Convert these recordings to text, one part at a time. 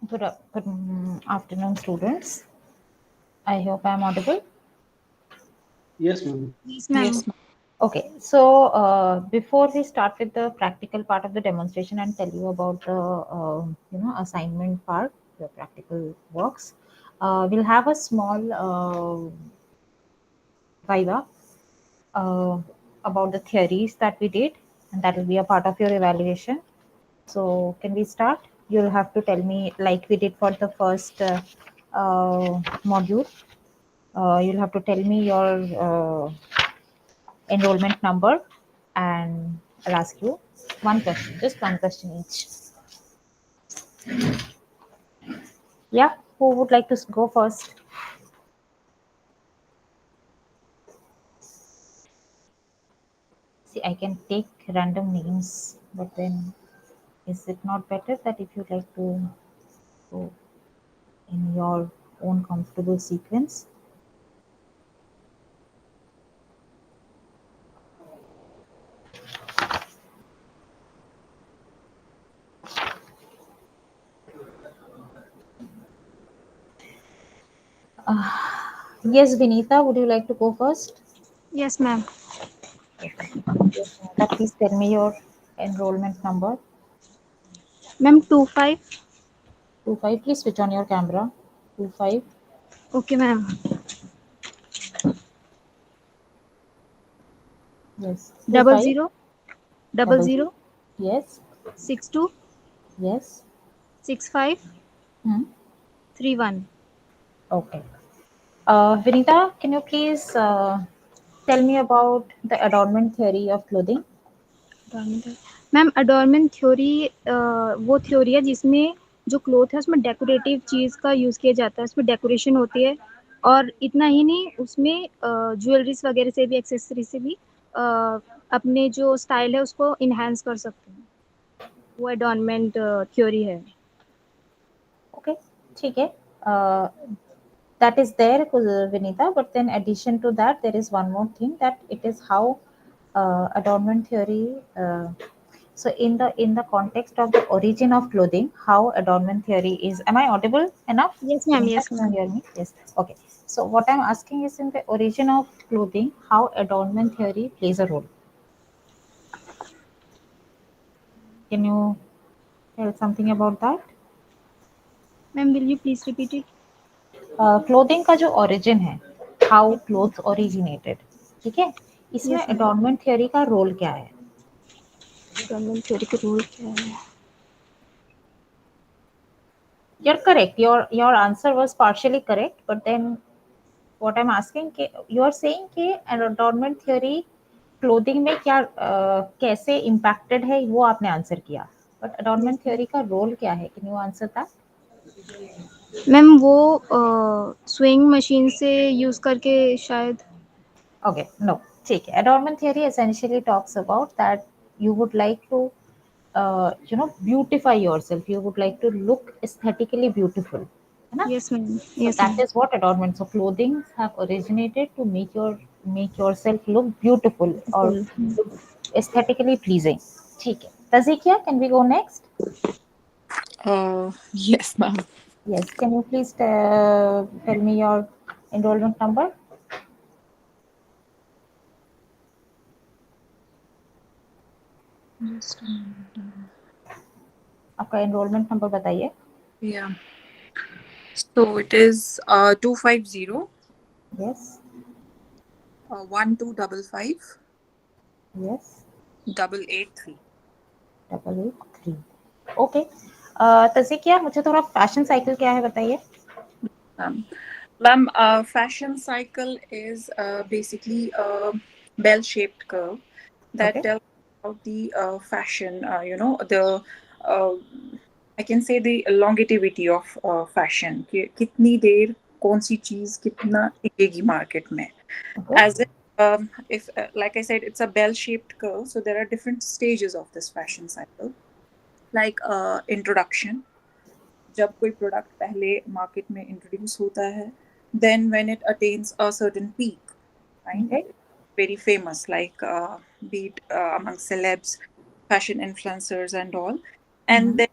Good afternoon, students. I hope I am audible. Yes, ma'am. Yes, Yes, ma'am. ma'am. Okay, so before we start with the practical part of the demonstration and tell you about the assignment part, the practical works, we'll have a small viva uh, about the theories that we did, and that will be a part of your evaluation. So, can we start? You'll have to tell me, like we did for the first module. You'll have to tell me your enrollment number, and I'll ask you one question, just one question each. Yeah, who would like to go first? See, I can take random names, but then is it not better that if you like to go in your own comfortable sequence? Yes, Vinita, would you like to go first? Yes, ma'am. Okay. Yes, Vinita, please tell me your enrollment number. Ma'am, 25. 25. Please switch on your camera. 25. Okay, ma'am. Yes. Double 25. zero, double Double zero. zero, Yes. 62, Yes. 65, Hmm. 31. Okay. Vinita, can you please tell me about the adornment theory of clothing? Ma'am adornment theory वो theory है जिसमें जो cloth है उसमें decorative चीज़ का use किया जाता है, उसमें डेकोरेशन होती है और इतना ही नहीं उसमें ज्वेलरीज वगैरह से भी एक्सेसरी से भी अपने जो स्टाइल है उसको इन्हांस कर सकते हैं, वो अडोरमेंट थ्योरी है. Okay, ठीक है. Uh, that is there, Vinita. But then, addition to that, there is one more thing, that it is how adornment theory. So, in the context of the origin of clothing, how adornment theory is. Am I audible enough, yes ma'am, Vinita? Yes Can you ma'am. hear me? Yes. Okay. So, what I'm asking is, in the origin of clothing, how adornment theory plays a role. Can you tell something about that? Ma'am will you please repeat it. Clothing का जो origin है, how clothes originated, ठीक है, इसमें yes ma'am. Adornment theory का role क्या है? Adornment theory का रूल क्या है? You are correct, your answer was partially correct, but then what I am asking के यू आर सेइंग कि एडॉर्नमेंट थियरी क्लोथिंग में क्या कैसे इम्पैक्टेड है, वो आपने आंसर किया, बट यस एडॉर्नमेंट मैम. थियरी का रोल क्या है? Can you answer that? Ma'am वो स्विंग मशीन से यूज़ करके शायद. Okay, no. ठीक है. Adornment theory essentially talks about that you would like to, beautify yourself. You would like to look aesthetically beautiful. है ना? Yes ma'am. So yes that ma'am. is what adornment. So clothing have originated to make yourself look beautiful or बिल्कुल. look aesthetically pleasing. ठीक है. Tazikia, can we go next? Yes, ma'am. Yes. Can you please tell me your enrollment number? Just a minute. आपका enrollment number बताइए. Yeah. So it is 250 Yes. 1255 Yes. 883. 883. Okay. तज़किया, मुझे थोड़ा fashion cycle क्या है बताइए. Ma'am, fashion cycle is basically a bell-shaped curve that okay. tells about the fashion, the uh, I can say the longevity of fashion. कि कितनी देर कौन सी चीज कितना टिकेगी market में. Okay. As if, if like I said, it's a bell-shaped curve, so there are different stages of this fashion cycle, like introduction. जब कोई product पहले market में इंट्रोड्यूस होता है, then when it attains a certain peak, right, okay. very famous, like be it among celebs, fashion influencers and all, and then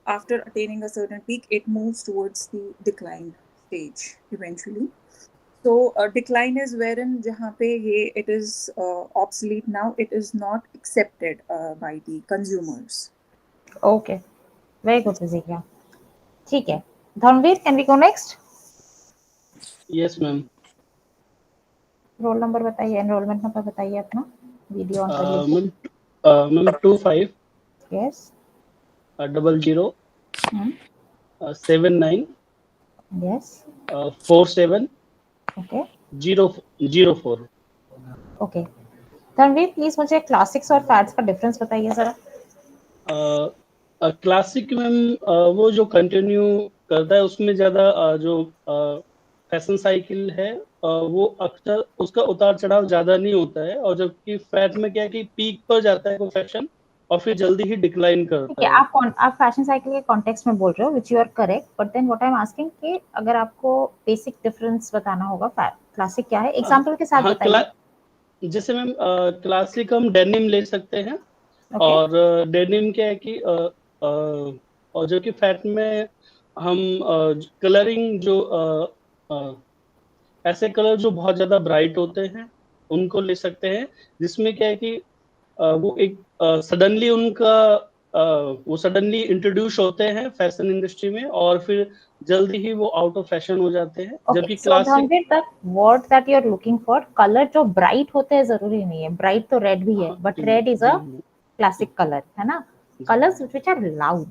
after attaining a certain peak, it moves towards the decline stage eventually. So decline is wherein jahan pe ye it is obsolete now, it is not accepted by the consumers. Okay, very good, Vizika. ठीक है, Dharmveer, can we go next? Yes, ma'am. Roll number बताइए, enrolment number बताइए अपना, video on कर लीजिए. Ma'am 25 Yes. 00 Hmm. 79 Yes. 47 Okay. 004. Okay. Dharmveer, please मुझे classics और fads का डिफरेंस बताइए जरा. क्लासिक मैम वो जो कंटिन्यू करता है उसमें ज्यादा जो फैशन साइकिल है वो अक्सर उसका उतार चढ़ाव ज्यादा नहीं होता है, और जबकि फैट में क्या है कि पीक पर जाता है वो फैशन और फिर जल्दी ही डिक्लाइन ठीक करता है, है. आप फैशन साइकिल के कॉन्टेक्स्ट में बोल रहे हो, which you are correct, but then what I am asking कि अगर आपको बेसिक डिफरेंस बताना होगा, क्लासिक क्या है, एग्जांपल के साथ हाँ, बताइए. जैसे मैम क्लासिक हम डेनिम ले सकते हैं. ओके. और डेनिम क्या है कि और जो कि फैट में हम कलरिंग जो ऐसे कलर जो बहुत ज्यादा ब्राइट होते हैं उनको ले सकते हैं, जिसमें क्या है कि वो एक सडनली उनका वो सडनली इंट्रोड्यूस होते हैं फैशन इंडस्ट्री में और फिर जल्दी ही वो आउट ऑफ फैशन हो जाते हैं, ओके, जबकि so classic Dharmveer, the word that you are looking for, colour जो ब्राइट होते हैं जरूरी नहीं है, ब्राइट तो रेड भी है, but red is a classic colour, है ना. कलर्स व्हिच आर लाउड,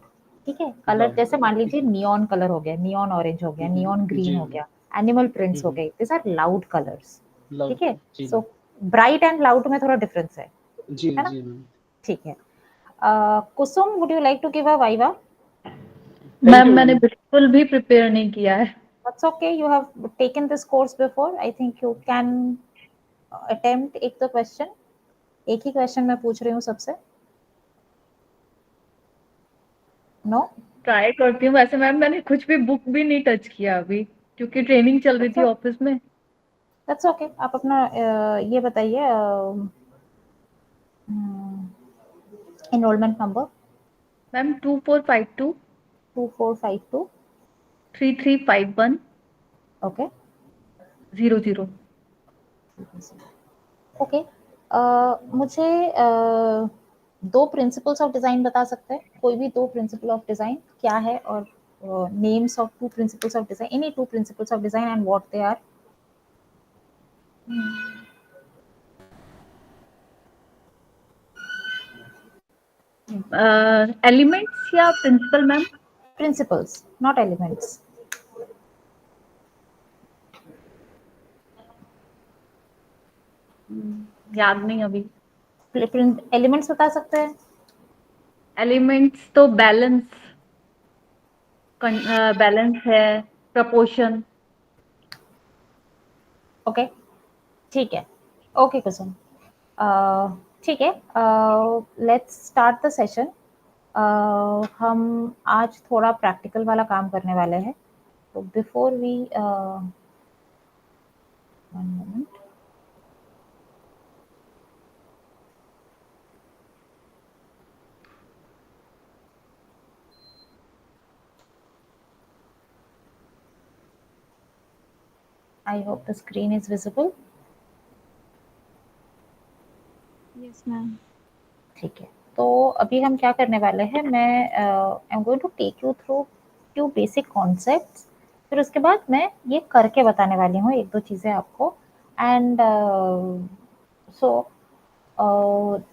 ठीक है, कलर जैसे मान लीजिए नियॉन कलर हो गया, नियॉन ऑरेंज हो गया, नियॉन ग्रीन हो गया, एनिमल प्रिंट्स हो गए, दिस आर लाउड कलर्स. ठीक है, सो ब्राइट एंड लाउड में थोड़ा डिफरेंस है जी ना. जी मैम. ठीक है. Kusum, would you like to give a viva? Ma'am मैंने बिल्कुल भी प्रिपेयर नहीं किया है. That's okay, you have taken this course before. I think you can attempt एक तो क्वेश्चन, एक ही क्वेश्चन मैं पूछ रही हूँ सबसे. नो, ट्राई करती हूँ. वैसे मैम मैंने कुछ भी बुक भी नहीं टच किया अभी, क्योंकि ट्रेनिंग चल रही थी ऑफिस में. That's okay. आप अपना ये बताइए enrolment number. Ma'am 2452 2452. 3351 okay. 00. Okay. मुझे दो प्रिंसिपल्स ऑफ डिजाइन बता सकते हैं, कोई भी दो प्रिंसिपल ऑफ डिजाइन क्या है, और names of two principles of design, any two principles of design and what they are. Elements या principle ma'am? Principles, not elements. याद नहीं अभी. एलिमेंट्स बता सकते हैं. एलिमेंट्स तो बैलेंस, बैलेंस है, प्रपोर्शन. ओके, ठीक है. ओके कुसुम, ठीक है, लेट्स स्टार्ट द सेशन. हम आज थोड़ा प्रैक्टिकल वाला काम करने वाले हैं, तो before we one moment. I hope the screen is visible. Yes ma'am. ठीक है, तो अभी हम क्या करने वाले हैं, मैं I am going to take you through few basic concepts, फिर उसके बाद मैं ये करके बताने वाली हूँ एक दो चीज़ें आपको. And so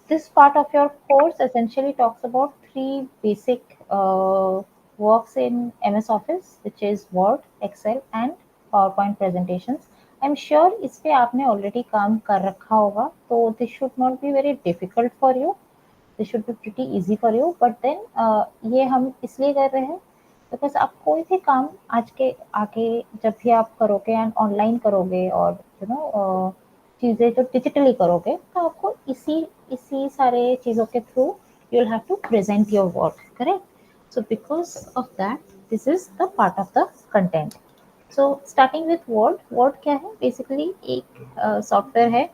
this part of your course essentially talks about three basic works in MS Office, which is Word, Excel and PowerPoint presentations. I'm sure इस पे आपने already काम कर रखा होगा, तो this should not be very difficult for you. This should be pretty easy for you. But then ये हम इसलिए कर रहे हैं बिकॉज आप कोई भी काम आज के आगे जब भी आप करोगे एंड ऑनलाइन करोगे और यू नो चीज़ें जो डिजिटली करोगे, तो आपको इसी सारे चीज़ों के through you will have to present your work, correct. So because of that this is the part of the content. So starting with word. Word क्या है? बेसिकली एक सॉफ्टवेयर है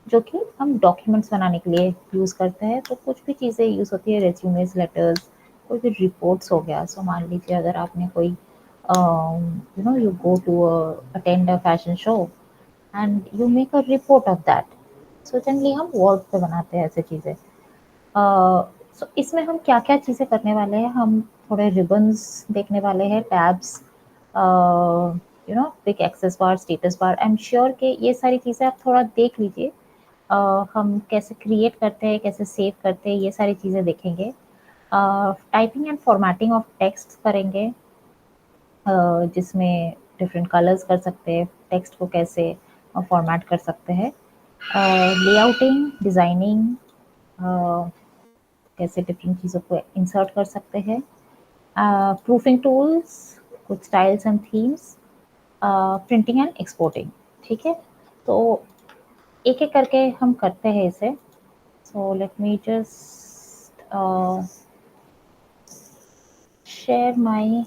जो कि हम डॉक्यूमेंट्स बनाने के लिए यूज़ करते हैं. तो कुछ भी चीज़ें यूज़ होती है, रेज्यूमेस, लेटर्स, कोई भी रिपोर्ट्स हो गया, सो मान लीजिए अगर आपने कोई you know you go to attend a fashion show and you make a report of that, so generally हम वर्ड पे बनाते हैं ऐसे चीज़ें। सो इसमें हम क्या क्या चीज़ें करने वाले हैं, हम थोड़े रिबन्स देखने वाले हैं, tabs, you know quick access bar, status bar. I am sure कि ये सारी चीज़ें आप थोड़ा देख लीजिए। हम कैसे क्रिएट करते हैं, कैसे सेव करते हैं, ये सारी चीज़ें देखेंगे। Typing and formatting of text करेंगे, जिसमें डिफरेंट कलर्स कर सकते हैं, टेक्स्ट को कैसे फॉर्मेट कर सकते हैं, लेआउटिंग, डिज़ाइनिंग, कैसे डिफरेंट चीज़ों को इंसर्ट कर सकते हैं, प्रूफिंग टूल्स, कुछ styles and themes, printing and exporting. ठीक है, तो एक एक करके हम करते हैं इसे। So let me just share my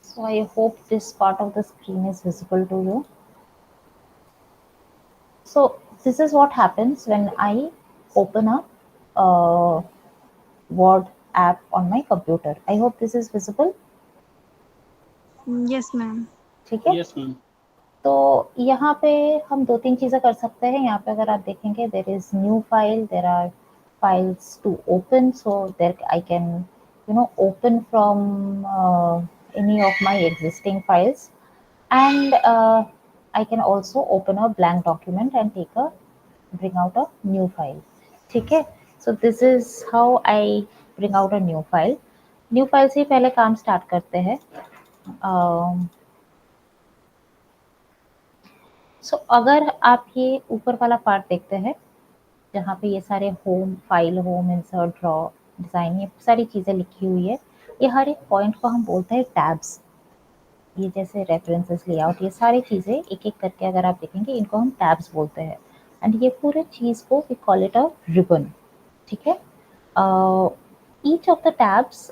So I hope this part of the screen is visible to you. So this is what happens when I open a Word app on my computer. I hope this is visible. Yes ma'am. ठीक है, yes ma'am. तो यहाँ पे हम दो तीन चीज़ें कर सकते हैं। यहाँ पे अगर आप देखेंगे there is new file, there are files to open, so there I can you know open from any of my existing files, and I can also open a blank document and bring out a new file. ठीक है, so this is how I bring out a new file. New file से पहले काम start करते हैं। सो अगर आप ये ऊपर वाला पार्ट देखते हैं जहाँ पे ये सारे home file, home, insert, draw, design, ये सारी चीज़ें लिखी हुई है, ये हर एक पॉइंट को हम बोलते हैं टैब्स। ये जैसे रेफरेंसेस, लेआउट, ये सारी चीज़ें एक एक करके अगर आप देखेंगे इनको हम टैब्स बोलते हैं। एंड ये पूरे चीज़ को we call it a ribbon. ठीक है, each of the tabs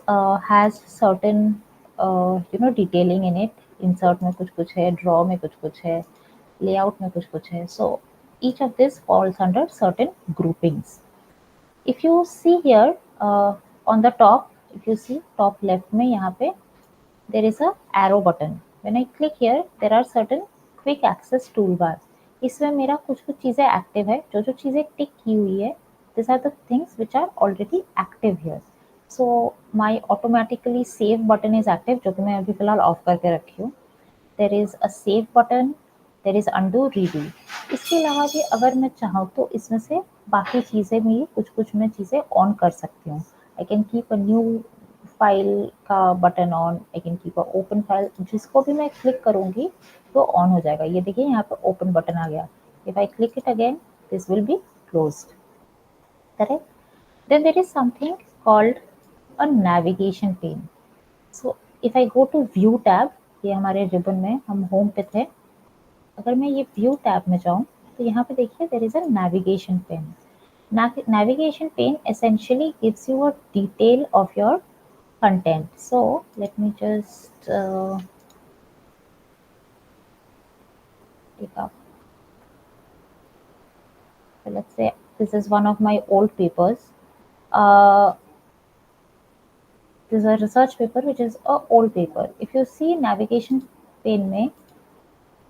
has certain you know detailing in it. Insert में कुछ कुछ है, ड्रॉ में कुछ कुछ है, लेआउट में कुछ कुछ है। सो each of this falls under certain groupings. If you see here on the top, if you see top left में यहाँ पे there is a arrow button. When I click here, there are certain quick access toolbar. इसमें मेरा कुछ कुछ चीज़ें active है, जो जो चीज़ें टिक की हुई है, these are the things which are already active here. So my automatically save button is active, जो कि मैं अभी फिलहाल ऑफ करके रखी हूँ। There is a save button, there is undo, redo. इसके अलावा भी अगर मैं चाहूँ तो इसमें से बाकी चीज़ें भी कुछ कुछ मैं चीज़ें ऑन कर सकती हूँ। I can keep a new file का button on, I can keep a open file, जिसको भी मैं क्लिक करूंगी तो ऑन हो जाएगा। ये देखिए यहाँ पे ओपन बटन आ गया। If I click it again this will be closed, correct. Then there is something called a navigation pane. So if I go to view tab, ये हमारे रिबन में हम होम पे थे, अगर मैं ये व्यू टैब में जाऊँ तो यहाँ पे देखिए there is a navigation pane. Navigation pane essentially gives you a detail of your content. So let me just take up. So let's say this is one of my old papers. Uh, this is a research paper which is a old paper. If you see navigation pane में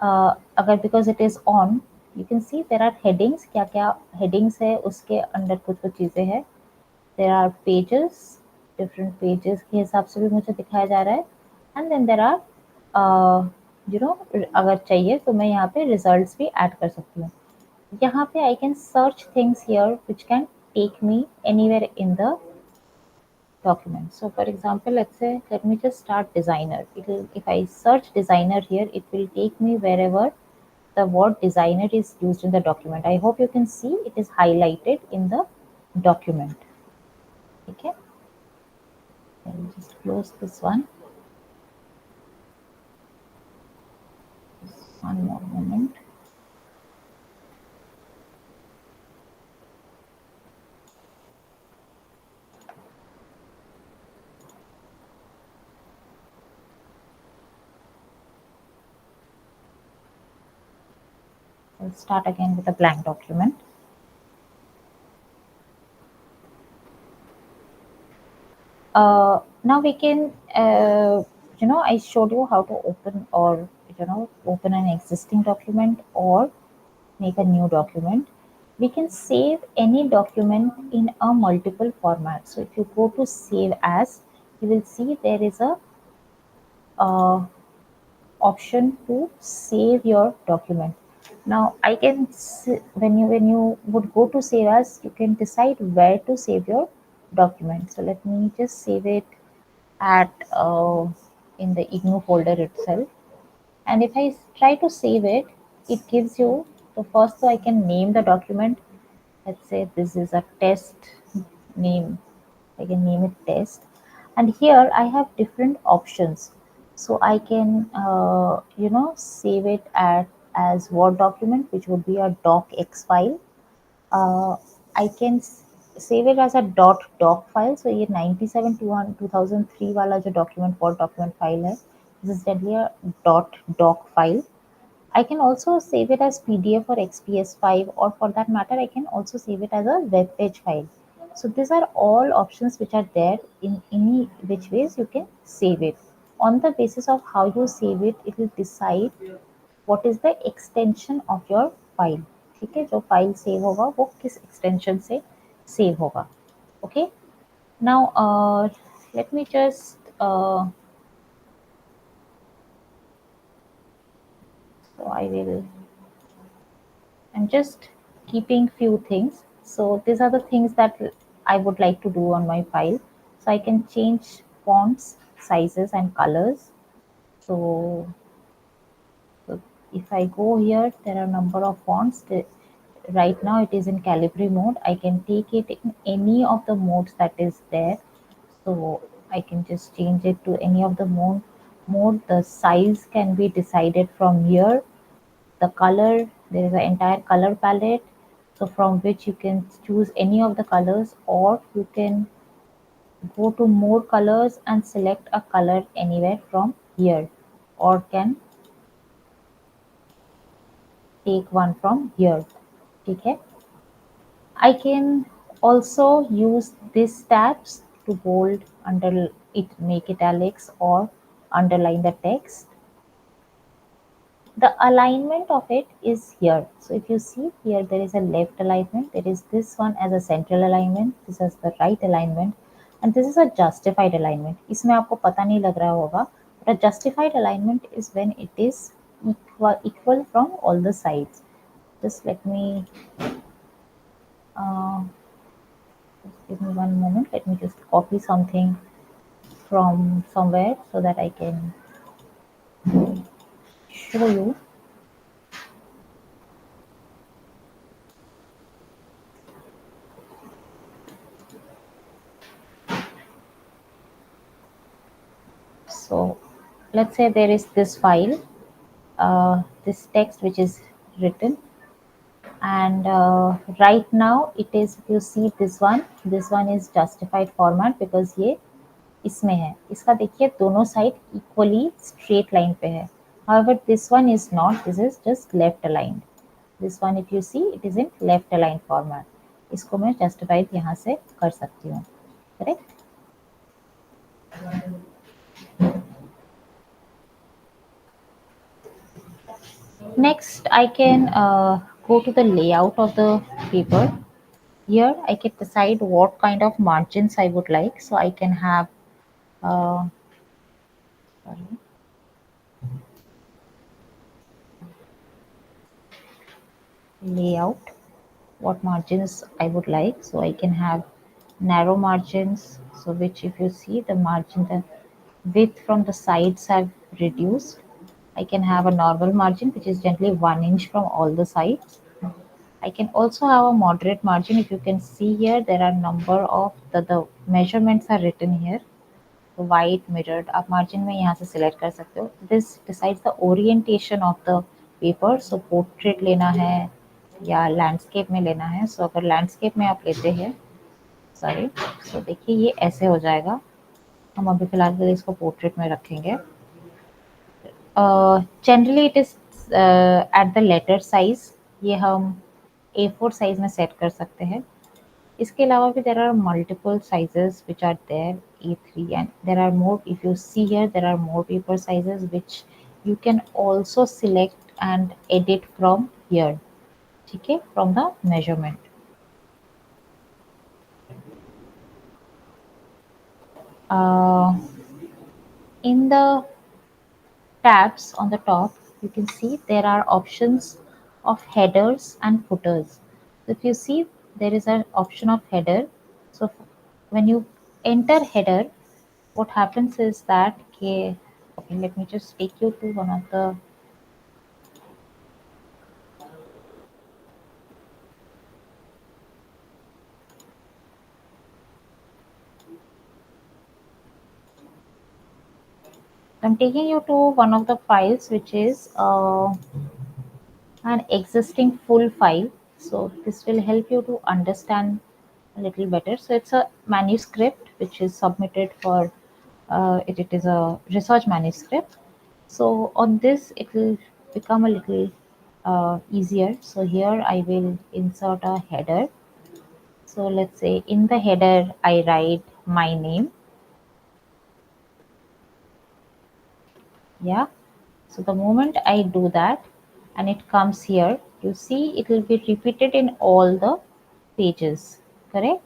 अगर because it is on, you can see there are headings, क्या क्या headings है उसके अंदर कुछ कुछ चीज़ें हैं। There are pages, different pages के हिसाब से भी मुझे दिखाया जा रहा है। And then there are you know अगर चाहिए तो मैं यहाँ पे results भी add कर सकती हूँ। यहाँ पे I can search things here which can take me anywhere in the document. So for example, let's say let me just start designer. If I search designer here, it will take me wherever the word designer is used in the document. I hope you can see it is highlighted in the document. Okay. I'll just close this one. One more moment. I'll start again with a blank document. Now we can, I showed you how to open or, open an existing document or make a new document. We can save any document in a multiple format. So if you go to save as, you will see there is a uh, option to save your document. Now I can when you would go to save as, you can decide where to save your document. So let me just save it at in the IGNOU folder itself. And if I try to save it, it gives you the first, so I can name the document. Let's say this is a test name. I can name it test. And here I have different options. So I can, save it as Word document, which would be a docx file. uh, I can save it as a doc file. So ये 97 2003 वाला जो document Word document file है, this is generally a doc file. I can also save it as PDF or XPS5, or for that matter, I can also save it as a web page file. So these are all options which are there. In any which ways you can save it. On the basis of how you save it, it will decide what is the extension of your file. ठीक है, जो file save होगा वो किस extension से save होगा. Okay. Now let me just so I'm just keeping few things. So these are the things that I would like to do on my file. So I can change fonts, sizes and colors. So if I go here, there are a number of fonts. Right now it is in Calibri mode. I can take it in any of the modes that is there. So I can just change it to any of the mode. The size can be decided from here. The color, there is an entire color palette, so from which you can choose any of the colors, or you can go to more colors and select a color anywhere from here, or can take one from here. Okay. I can also use these tabs to bold, under it, make italics, or underline the text. The alignment of it is here. So if you see here, there is a left alignment, there is this one as a central alignment, this is the right alignment, and this is a justified alignment. इसमें आपको पता नहीं लग रहा होगा, but a justified alignment is when it is equal from all the sides. Just let me just give me one moment. Let me just copy something from somewhere so that I can show you. So let's say there is this file, this text which is written, and right now it is, if you see this one is justified format because ये इसमें है. इसका देखिए दोनों side equally straight line पे है. However, this one is not. This is just left aligned. This one, if you see, it is in left aligned format. इसको मैं justified यहाँ से कर सकती हूँ. Correct? Next, I can go to the layout of the paper. Here, I can decide what kind of margins I would like. So I can have, sorry, layout, what margins I would like. So I can have narrow margins. So which, if you see, the margin, the width from the sides have reduced. I can have a normal margin, which is generally 1 inch from all the sides. I can also have a moderate margin. If you can see here, there are number of the measurements are written here. So wide, mirrored, आप margin में यहाँ से select कर सकते हो. This decides the orientation of the paper. So portrait लेना है या landscape में लेना है. So अगर landscape में आप लेते हैं, sorry, so देखिए ये ऐसे हो जाएगा. हम अभी फिलहाल के लिए इसको portrait में रखेंगे. Generally it is at the letter size. ये हम A4 साइज में सेट कर सकते हैं। इसके अलावा भी there are multiple sizes which are there, A3, and there are more. If you see here, there are more paper sizes which you can also select and edit from here, ठीक है, from the measurement. In the tabs on the top, you can see there are options of headers and footers. So if you see, there is an option of header. So when you enter header, what happens is that, okay, let me just take you to one of the I'm taking you to one of the files which is an existing full file. So this will help you to understand a little better. So it's a manuscript which is submitted for it is a research manuscript. So on this it will become a little easier. So here I will insert a header. So let's say in the header I write my name. Yeah. So the moment I do that and it comes here, you see it will be repeated in all the pages, correct?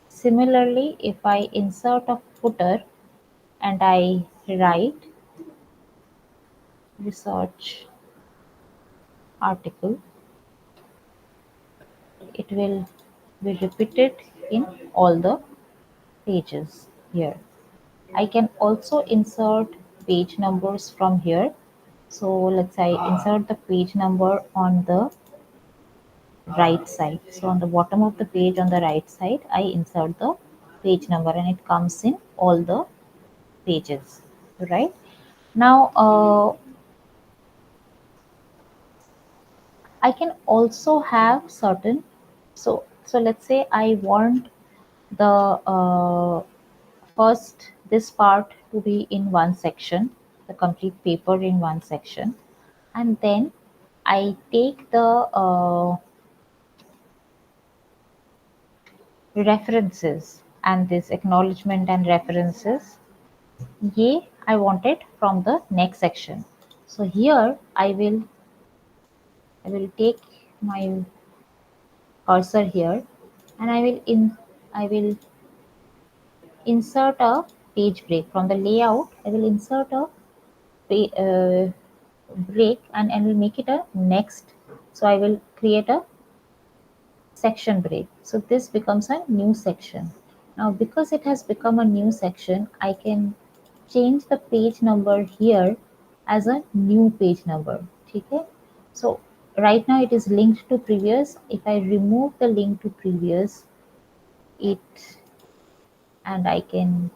Similarly, if I insert a footer and I write research article, it will be repeated in all the pages here. I can also insert page numbers from here. So let's say I insert the page number on the right side. So on the bottom of the page on the right side, I insert the page number and it comes in all the pages, right? Now, I can also have certain, so let's say I want the first this part to be in one section, the complete paper in one section, and then I take the references and this acknowledgement and references, ye I want it from the next section. So here I will take my cursor here and I will insert a page break from the layout. I will insert a break and I will make it a next. So I will create a section break. So this becomes a new section. Now because it has become a new section, I can change the page number here as a new page number. Okay. So right now it is linked to previous. If I remove the link to previous, it and I can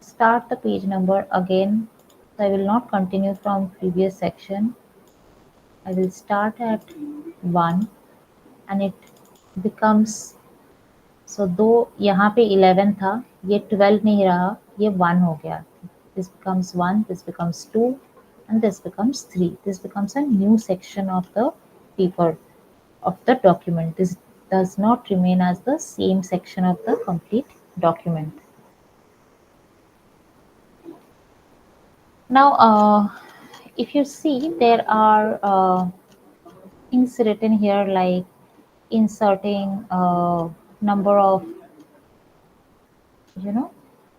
start the page number again. So I will not continue from previous section. I will start at 1 and it becomes, so दो यहाँ पे 11 था, ये 12 नहीं रहा, ये 1 हो गया. This becomes 1, this becomes 2 and this becomes 3. This becomes a new section of the paper, of the document. This does not remain as the same section of the complete document. Now, if you see, there are things written here like inserting number of,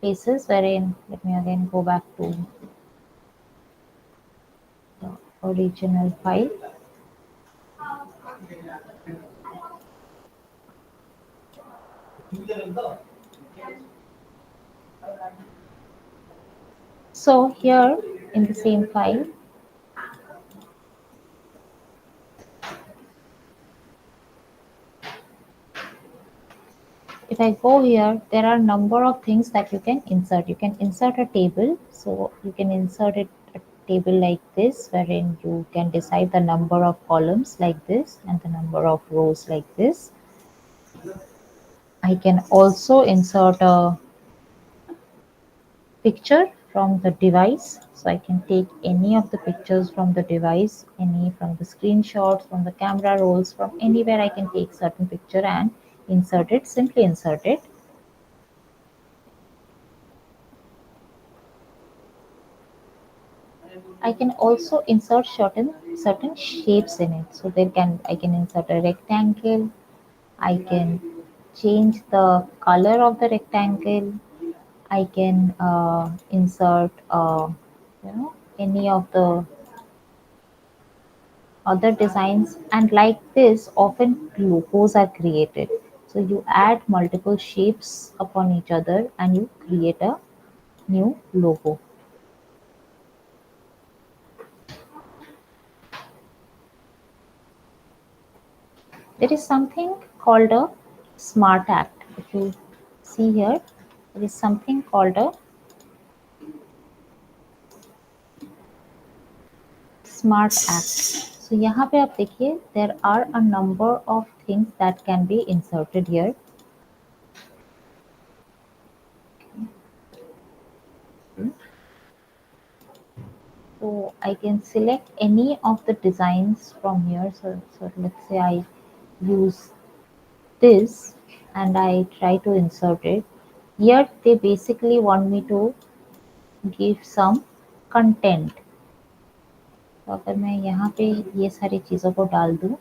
places wherein, let me again go back to the original file. So here in the same file, if I go here, there are number of things that you can insert. You can insert a table. So you can insert a table like this, wherein you can decide the number of columns like this and the number of rows like this. I can also insert a picture from the device. So I can take any of the pictures from the device, any from the screenshots, from the camera rolls, from anywhere I can take certain picture and insert it, simply insert it. I can also insert certain shapes in it. So I can insert a rectangle. I can change the color of the rectangle. I can insert any of the other designs, and like this often logos are created. So you add multiple shapes upon each other and you create a new logo. There is something called a smart act. If you see here, there is something called a smart act. So यहाँ पे आप देखिए, there are a number of things that can be inserted here. So I can select any of the designs from here. So let's say I use this and I try to insert it. Here they basically want me to give some content. तो अगर मैं यहाँ पे ये सारी चीज़ों को डाल दूँ,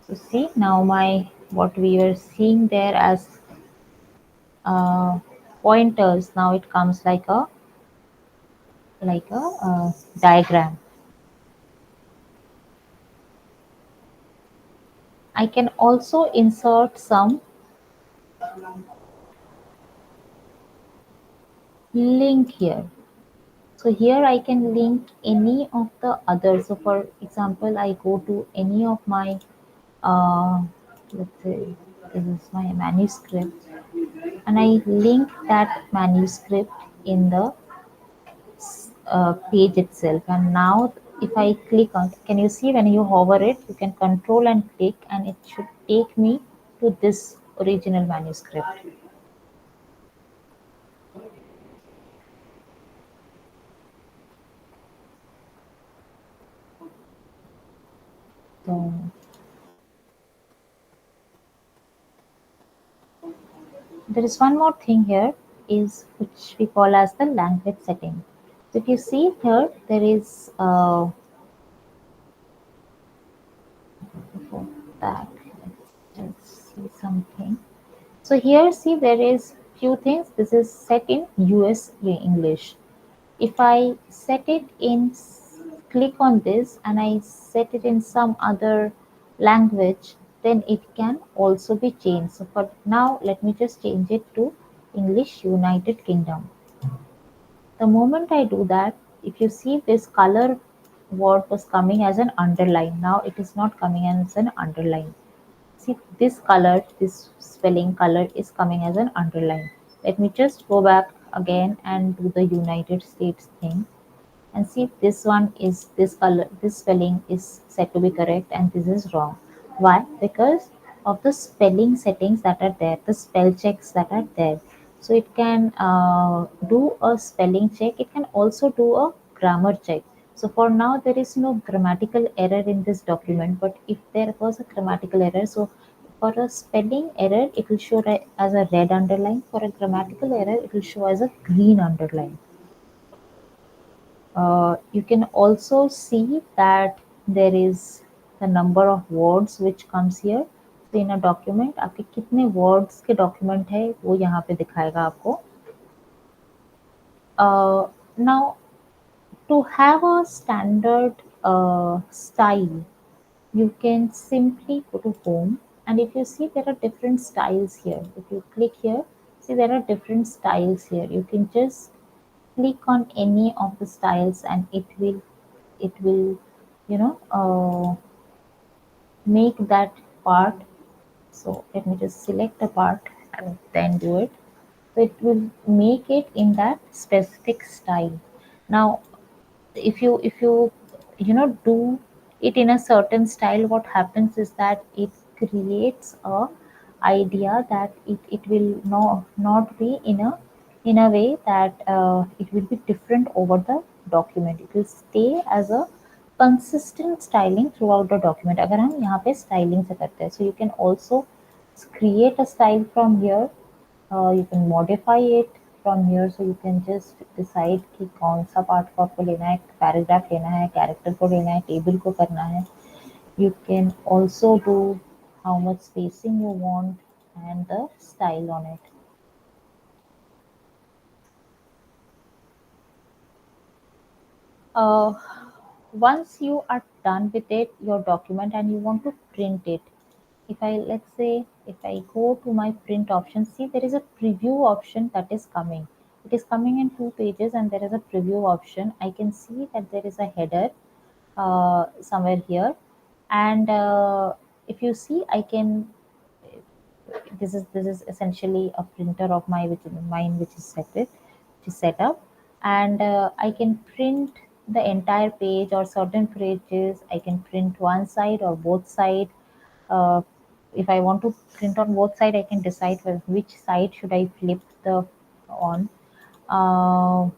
so see now my what we were seeing there as pointers, now it comes like a diagram. I can also insert some link here. So here I can link any of the others. So for example, I go to any of my, let's say this is my manuscript, and I link that manuscript in the page itself. And now if I click on, can you see when you hover it, you can control and click and it should take me to this original manuscript. So there is one more thing here is which we call as the language setting. So if you see here, there is before that, let's see something. So here, see there is few things. This is set in US English. If I set it in, click on this and I set it in some other language, then it can also be changed. So for now, let me just change it to English United Kingdom. The moment I do that, if you see this color word was coming as an underline, now it is not coming as an underline. See this color, this spelling color is coming as an underline. Let me just go back again and do the United States thing and see this one is this color, this spelling is said to be correct and this is wrong. Why? Because of the spelling settings that are there, the spell checks that are there. So it can do a spelling check, it can also do a grammar check. So for now there is no grammatical error in this document, but if there was a grammatical error, so for a spelling error it will show as a red underline, for a grammatical error it will show as a green underline. You can also see that there is the number of words which comes here. So in a document आपके कितने words के document है वो यहाँ पे दिखाएगा आपको. Now to have a standard style, you can simply go to home, and if you see there are different styles here. If you click here, see there are different styles here. You can just click on any of the styles and it will make that part. So let me just select a part and then do it. So it will make it in that specific style. Now if you do it in a certain style, what happens is that it creates a idea that it will not be in a in a way that it will be different over the document. It will stay as a consistent styling throughout the document. अगर हम यहाँ पे styling से करते हैं, so you can also create a style from here. You can modify it from here, so you can just decide कि कौन सा part को आपको लेना है, paragraph लेना है, character को लेना है, table को करना है. You can also do how much spacing you want and the style on it. uh, Once you are done with it, your document, and you want to print it, if I, let's say, if I go to my print option, see there is a preview option that is coming. It is coming in 2 pages, and there is a preview option. I can see that there is a header somewhere here, and if you see, I can, this is essentially a printer of my which mine which is separate, which is set up, and I can print the entire page or certain pages. I can print one side or both side. uh, if I want to print on both side, I can decide which side should I flip the on. uh,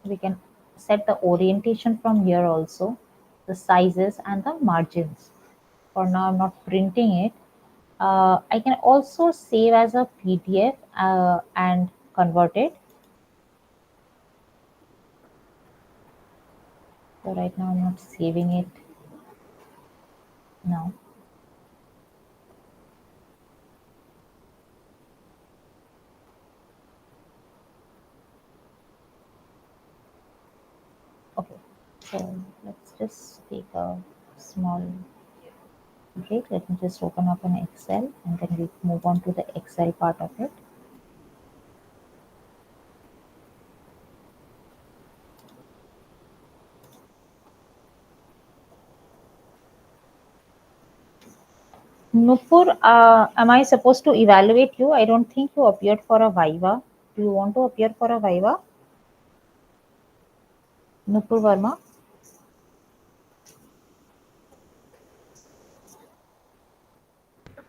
we can set the orientation from here also, the sizes and the margins. For now I'm not printing it. I can also save as a PDF and convert it. So right now I'm not saving it now. Okay, so let's just take a small break. Let me just open up an Excel, and then we move on to the Excel part of it. Nupur, am I supposed to evaluate you? I don't think you appeared for a Viva. Do you want to appear for a Viva? Nupur Verma?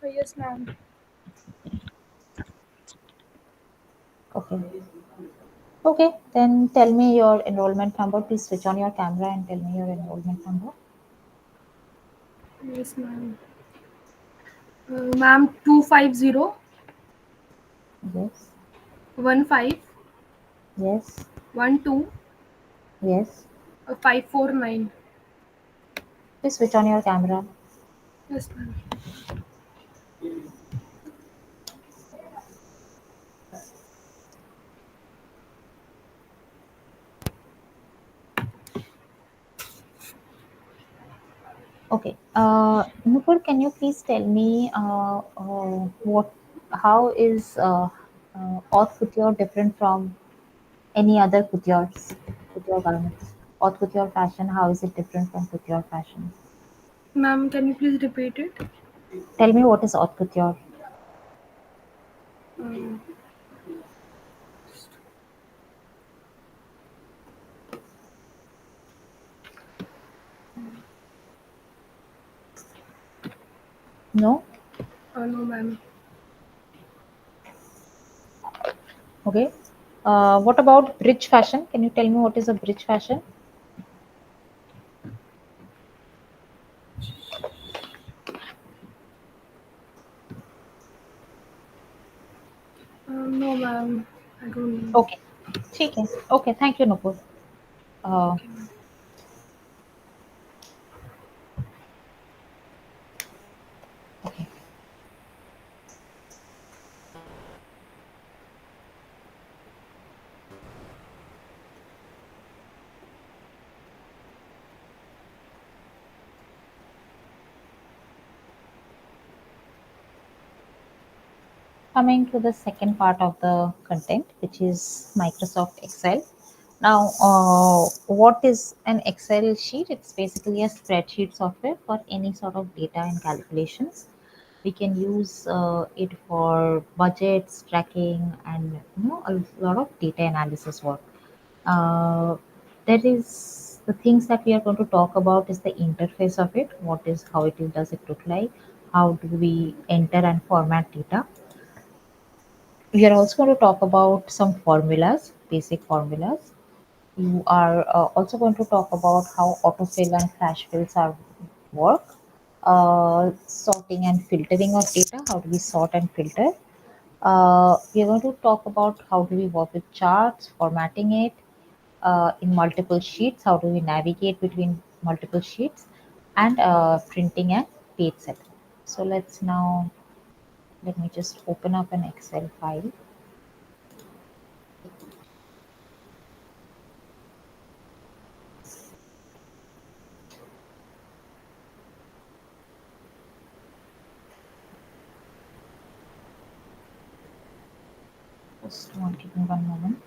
Yes, ma'am. Okay. Okay, then tell me your enrollment number. Please switch on your camera and tell me your enrollment number. Yes, ma'am. Ma'am, 250 Yes, 15 yes, 12 yes. 549. Please switch on your camera. Yes, ma'am. Okay. Nupur, can you please tell me how is haute couture different from any other couture garments? Haute couture fashion, how is it different from couture fashion? Ma'am, can you please repeat it? Tell me what is haute couture. Um, No? no, ma'am. Okay. What about bridge fashion? Can you tell me what is a bridge fashion? No, ma'am. I don't know. Okay. ठीक है. Okay. Thank you, Nupur. Uh, Okay, ma'am. okay. Coming to the second part of the content, which is Microsoft Excel. Now, what is an Excel sheet? It's basically a spreadsheet software for any sort of data and calculations. We can use it for budgets, tracking, and a lot of data analysis work. Uh, there is the things that we are going to talk about is the interface of it. What is how it is, does it look like? How do we enter and format data? We are also going to talk about some formulas, basic formulas. You are also going to talk about how autofill and flash fills are work, sorting and filtering of data. How do we sort and filter? We are going to talk about how do we work with charts, formatting it in multiple sheets. How do we navigate between multiple sheets, and printing and page setup. So let me just open up an Excel file. Just give me one moment.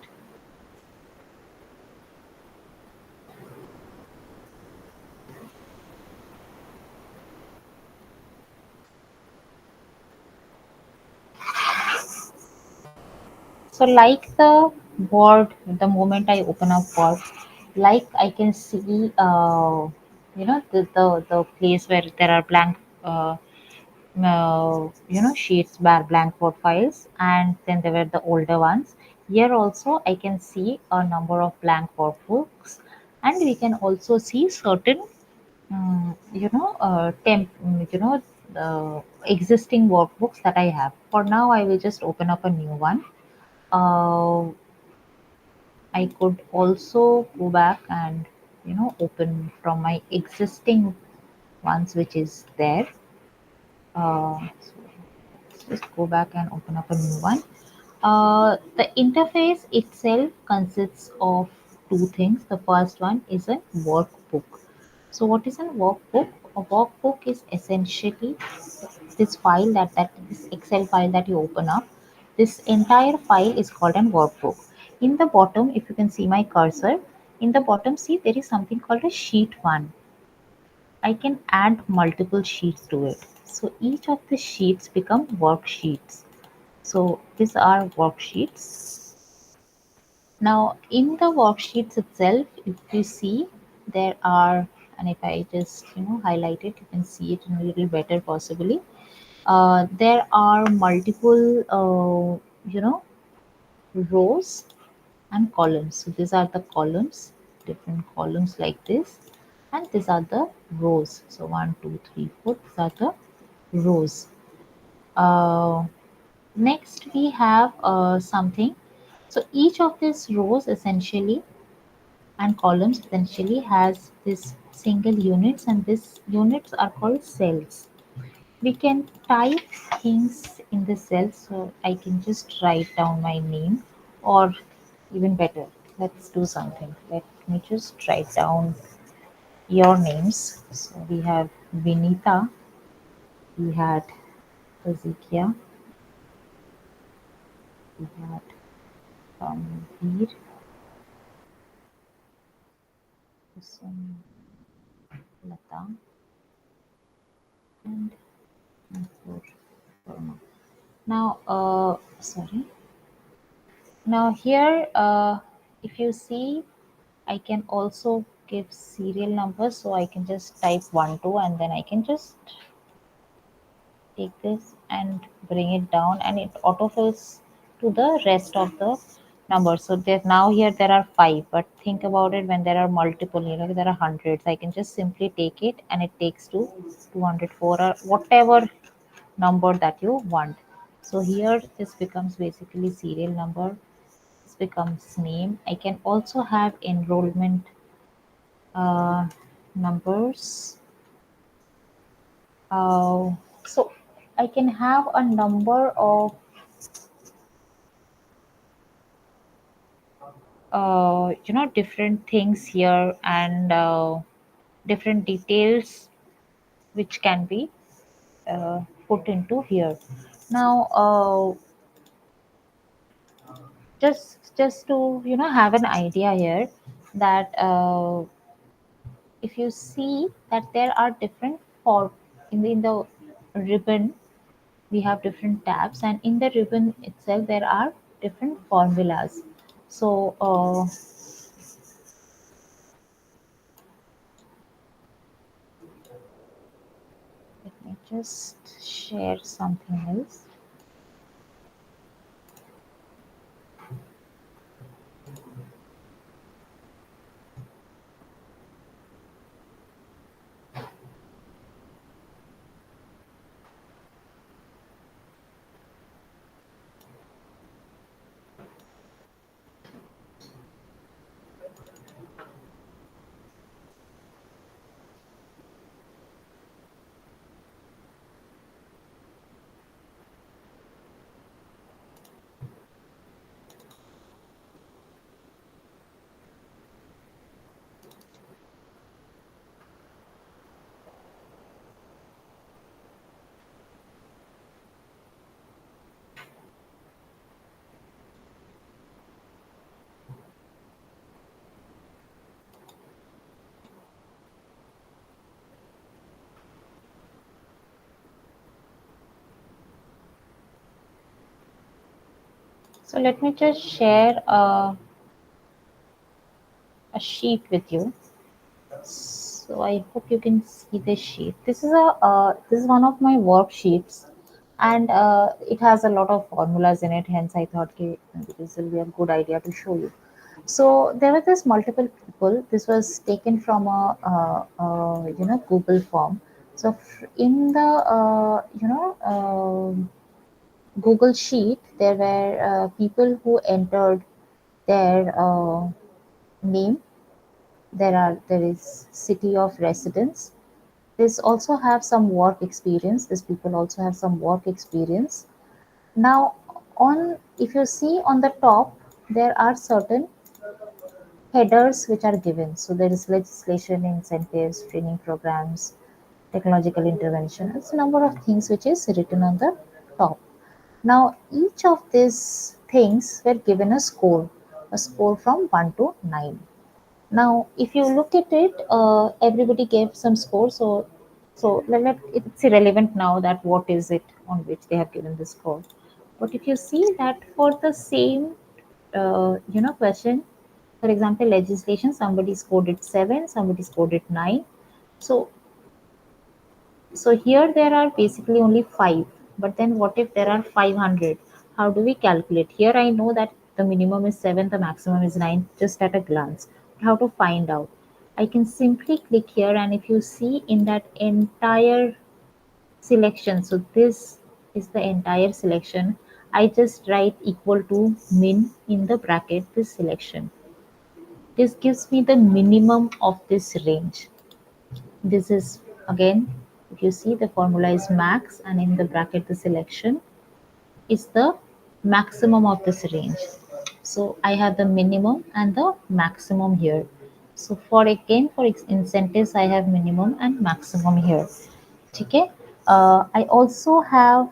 So like the Word, the moment I open up Word, like I can see, the place where there are blank, sheets, blank Word files, and then there were the older ones. Here also I can see a number of blank workbooks, and we can also see certain, existing workbooks that I have. For now, I will just open up a new one. Uh, I could also go back and open from my existing ones which is there. So let's just go back and open up a new one. The interface itself consists of two things. The first one is a workbook. So what is a workbook? A workbook is essentially this file that this Excel file that you open up. This entire file is called an workbook. In the bottom, if you can see my cursor, in the bottom, see there is something called a sheet one. I can add multiple sheets to it. So each of the sheets become worksheets. So these are worksheets. Now in the worksheets itself, if you see, there are, and if I just highlight it, you can see it in a little better possibly. There are multiple, rows and columns. So these are the columns, different columns like this, and these are the rows. So one, two, three, four. These are the rows. Uh, Next, we have something. So each of these rows essentially and columns essentially has this single units, and these units are called cells. We can type things in the cells, so I can just write down my name, or even better, let's do something. Let me just write down your names. So we have Vinita, we had Hezekiah, we had Veer, Kusum, Lata, and Ankur Verma. Now, sorry. Now here, if you see, I can also give serial numbers, so I can just type 1 2, and then I can just take this and bring it down, and it autofills to the rest of the numbers. So there, now here there are 5, but think about it, when there are multiple, there are hundreds, I can just simply take it and it takes to 204 or whatever number that you want. So here this becomes basically serial number, this becomes name. I can also have enrollment numbers. Uh, so I can have a number of different things here, and different details which can be put into here. Now, just to have an idea here, that if you see that there are different for in the ribbon, we have different tabs, and in the ribbon itself there are different formulas. So let me just share something else. So let me just share a sheet with you. So I hope you can see this sheet. This is one of my worksheets, and it has a lot of formulas in it. Hence, I thought okay, this will be a good idea to show you. So there were this multiple people. This was taken from a Google form. So in the Google sheet, there were people who entered their name. There is city of residence. This also have some work experience. These people also have some work experience. Now, on if you see on the top, there are certain headers which are given. So there is legislation, incentives, training programs, technological intervention. It's a number of things which is written on the top. Now, each of these things were given a score from 1 to 9. Now, if you look at it, everybody gave some score. It's irrelevant now that what is it on which they have given the score. But if you see that for the same, question, for example, legislation, somebody scored it 7, somebody scored it 9. So, so here there are basically only 5. But then what if there are 500? How do we calculate? Here I know that the minimum is 7, the maximum is 9, just at a glance. How to find out? I can simply click here, and if you see in that entire selection, so this is the entire selection, I just write equal to min in the bracket this selection. This gives me the minimum of this range. This is again, if you see, the formula is max, and in the bracket the selection is the maximum of this range. So I have the minimum and the maximum here. So for incentives, I have minimum and maximum here. Okay. I also have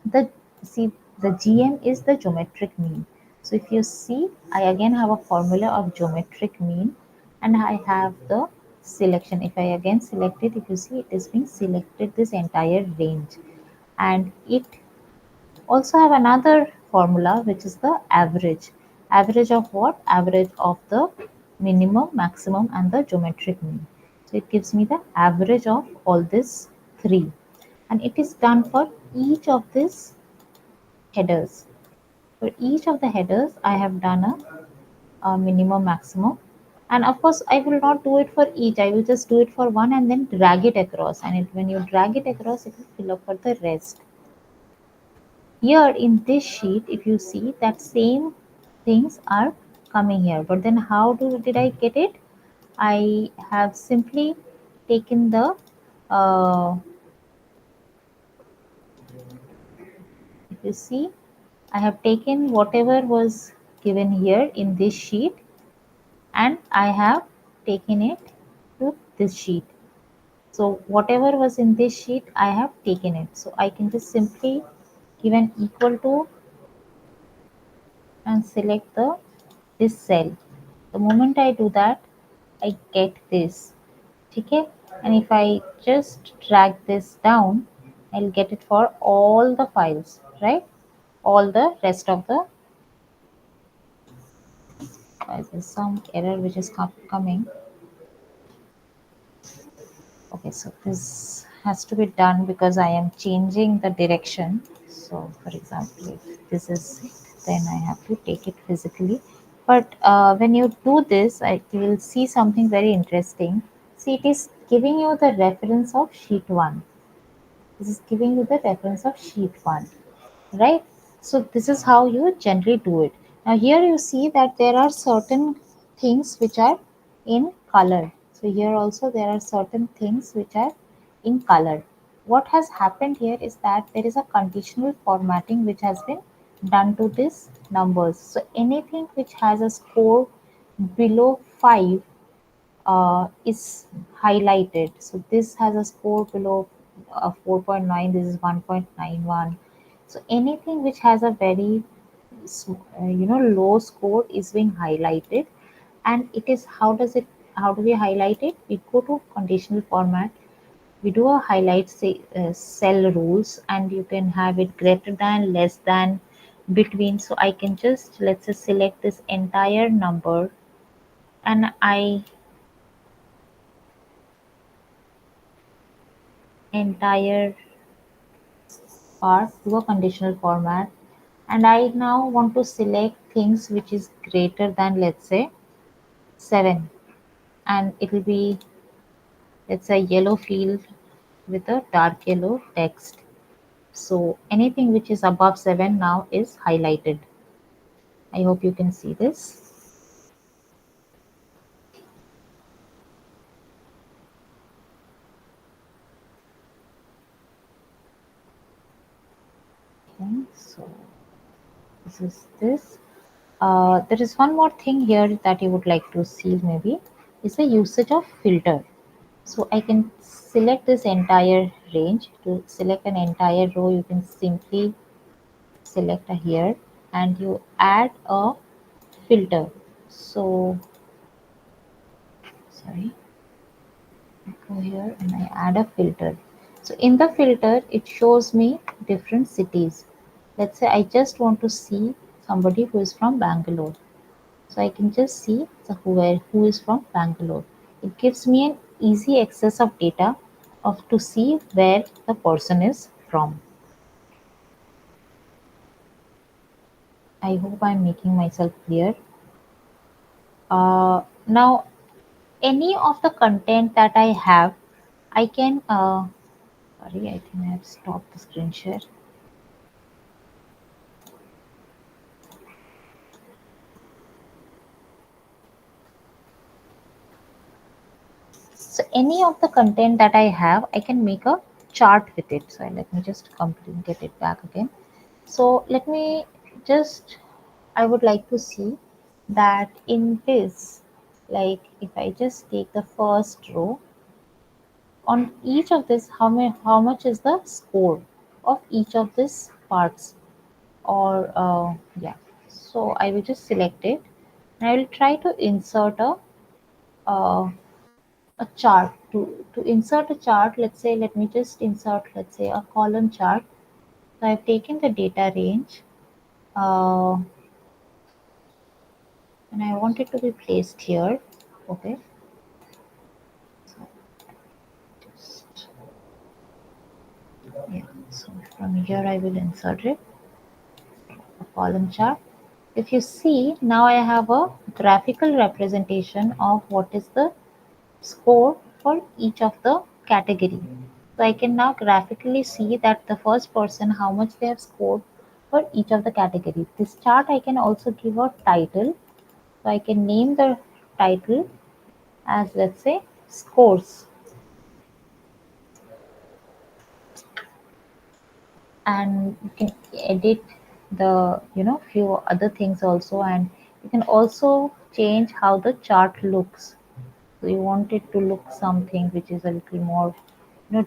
the see the GM is the geometric mean. So if you see, I again have a formula of geometric mean, and I have the selection. If I again select it, if you see, it is being selected this entire range, and it also have another formula which is the average. Average of what? Average of the minimum, maximum, and the geometric mean. So it gives me the average of all these three, and it is done for each of these headers. For each of the headers, I have done a minimum, maximum, and of course, I will not do it for each. I will just do it for one and then drag it across. And when you drag it across, it will fill up for the rest. Here in this sheet, if you see, that same things are coming here, but then how did I get it? I have simply taken the if you see, I have taken whatever was given here in this sheet, and I have taken it to this sheet. So whatever was in this sheet, I have taken it. So I can just simply give an equal to and select this cell. The moment I do that, I get this. Okay, and if I just drag this down, I'll get it for all the files, right? All the rest of the files. There's some error which is coming. Okay, so this has to be done because I am changing the direction. So for example, if this is it, then I have to take it physically. But when you do this, you will see something very interesting. See, it is giving you the reference of sheet 1. This is giving you the reference of sheet 1, right? So this is how you generally do it. Now here you see that there are certain things which are in color. So here also there are certain things which are in color. What has happened here is that there is a conditional formatting which has been done to these numbers. So anything which has a score below 5 is highlighted. So this has a score below 4.9, this is 1.91. So anything which has a very low score is being highlighted, and it is how do we highlight it? We go to conditional format, we do a highlight, say, cell rules, and you can have it greater than, less than, between. So I can just, let's say, select this entire number, and entire part to a conditional format, and I now want to select things which is greater than, let's say, 7, and it will be, let's say, yellow field with a dark yellow text. So anything which is above 7 now is highlighted. I hope you can see this. Okay, so this is this. There is one more thing here that you would like to see, maybe, is the usage of filter. So I can select this entire range. To select an entire row, you can simply select a here, and you add a filter. So sorry, I go here and I add a filter. So in the filter, it shows me different cities. Let's say I just want to see somebody who is from Bangalore. So I can just see who is from Bangalore. It gives me an easy access of data of to see where the person is from. I hope I'm making myself clear. Now, any of the content that I have, I can. Sorry, I think I have stopped the screen share. So any of the content that I have, I can make a chart with it. So let me just get it back again. So let me just, I would like to see that in this, like if I just take the first row, on each of this, how much is the score of each of these parts, or yeah. So I will just select it, and I will try to insert uh, a chart. To insert a chart, let's say, let me just insert, let's say, a column chart. So I've taken the data range, uh, and I want it to be placed here. Okay, so just, yeah, so from here I will insert it, a column chart. If you see, now I have a graphical representation of what is the score for each of the category. So I can now graphically see that the first person, how much they have scored for each of the categories. This chart I can also give a title. So I can name the title as, let's say, scores, and you can edit the, few other things also, and you can also change how the chart looks. So you want it to look something which is a little more,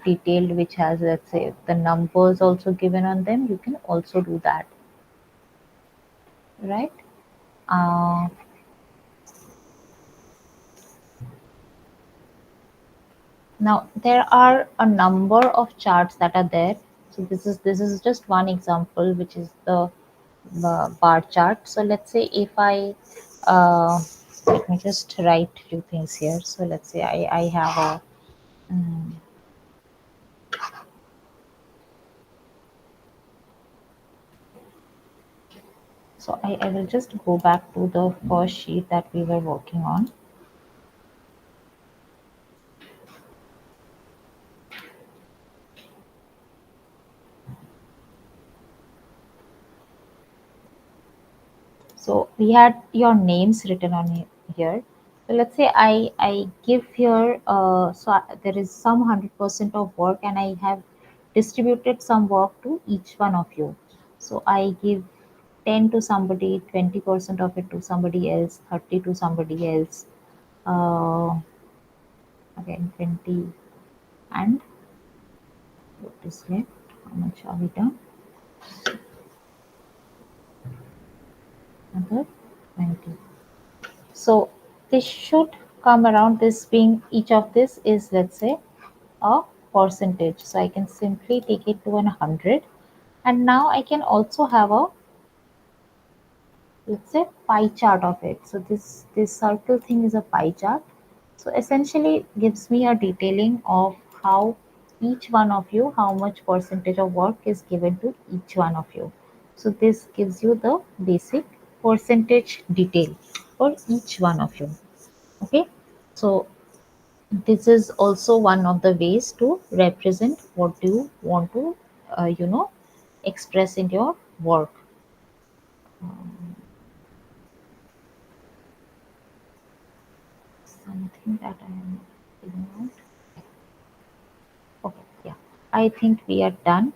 detailed, which has, let's say, the numbers also given on them. You can also do that, right? Uh, Now there are a number of charts that are there. So this is just one example, which is the bar chart. So let's say if I let me just write few things here. So let's say I have a so I will just go back to the first sheet that we were working on. So we had your names written on here. So let's say I give here, there is some 100% of work, and I have distributed some work to each one of you. So I give 10 to somebody, 20% of it to somebody else, 30 to somebody else, uh, again 20, and what is left? How much are we done? Another 20. So this should come around, this being, each of this is, let's say, a percentage. So I can simply take it to 100, and now I can also have a let's say pie chart of it. So this circle thing is a pie chart. So essentially gives me a detailing of how each one of you, how much percentage of work is given to each one of you. So this gives you the basic percentage detail for each one of you. Okay. So this is also one of the ways to represent what you want to, express in your work. Something that I am figuring out. Okay, yeah. I think we are done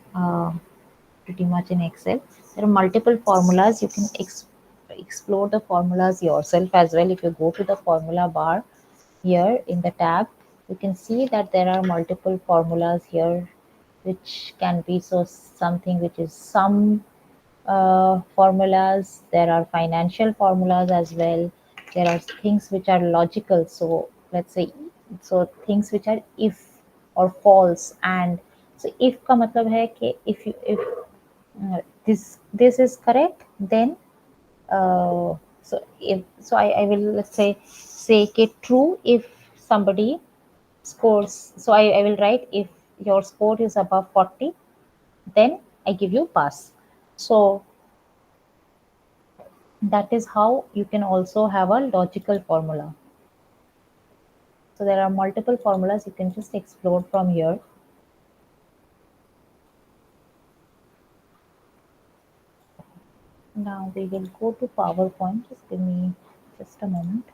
pretty much in Excel. There are multiple formulas. You can explore the formulas yourself as well. If you go to the formula bar here in the tab, you can see that there are multiple formulas here, which can be so something which is some formulas. There are financial formulas as well. There are things which are logical. So let's say, so things which are if or false. And so if का मतलब है कि if this is correct, then I will, let's say true if somebody scores. So I will write if your score is above 40, then I give you pass. So that is how you can also have a logical formula. So there are multiple formulas you can just explore from here. Now we will go to PowerPoint. Just give me just a moment.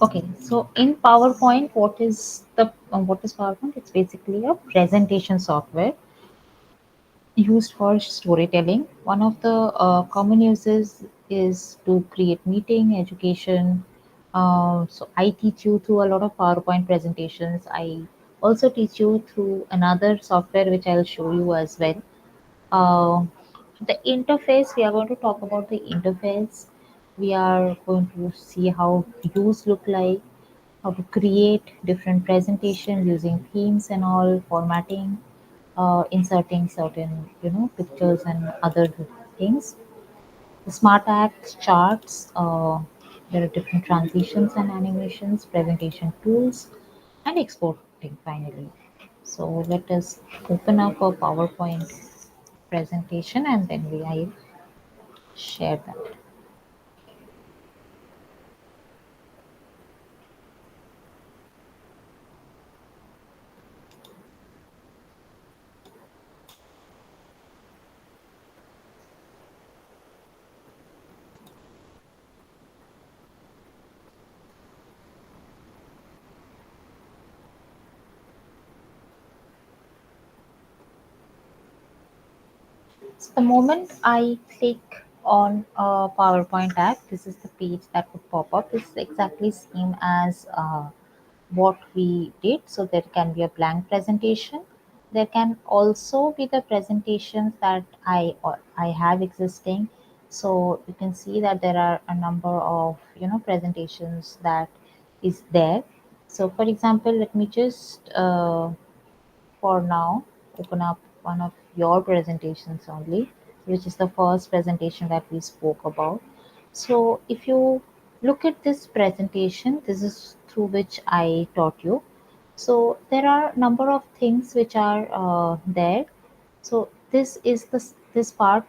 Okay, so in PowerPoint, what is PowerPoint? It's basically a presentation software used for storytelling. One of the common uses is to create meeting, education. So I teach you through a lot of PowerPoint presentations. I also teach you through another software which I'll show you as well. Uh, the interface, we are going to talk about the interface. We are going to see how views look like, how to create different presentations using themes and all, formatting, inserting certain pictures and other things. The smart acts, charts, there are different transitions and animations, presentation tools, and exporting finally. So let us open up a PowerPoint presentation and then I share that. So the moment I click on a PowerPoint app, this is the page that would pop up. This is exactly same as what we did. So there can be a blank presentation. There can also be the presentations that I have existing. So you can see that there are a number of presentations that is there. So for example, let me just for now open up one of your presentations only, which is the first presentation that we spoke about. So if you look at this presentation, this is through which I taught you. So there are number of things which are there. So this is this part,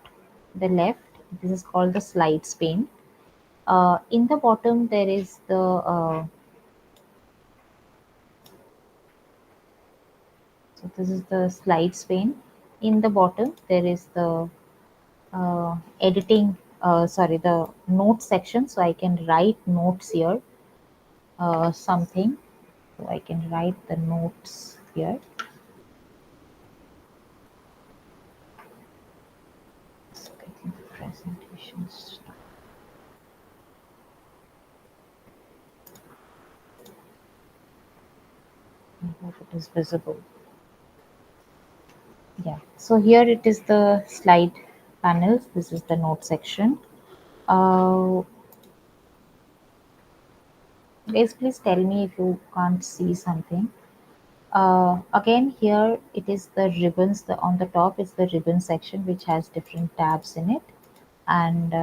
the left. This is called the slides pane. In the bottom there is the so this is the slides pane. In the bottom there is the editing sorry, the note section. So I can write notes here, something. So I can write the notes here. So I think the presentation start. I hope it is visible. Yeah, so here it is the slide panels. This is the note section. Guys, please tell me if you can't see something. Again, here it is the ribbons. The on the top is the ribbon section, which has different tabs in it, and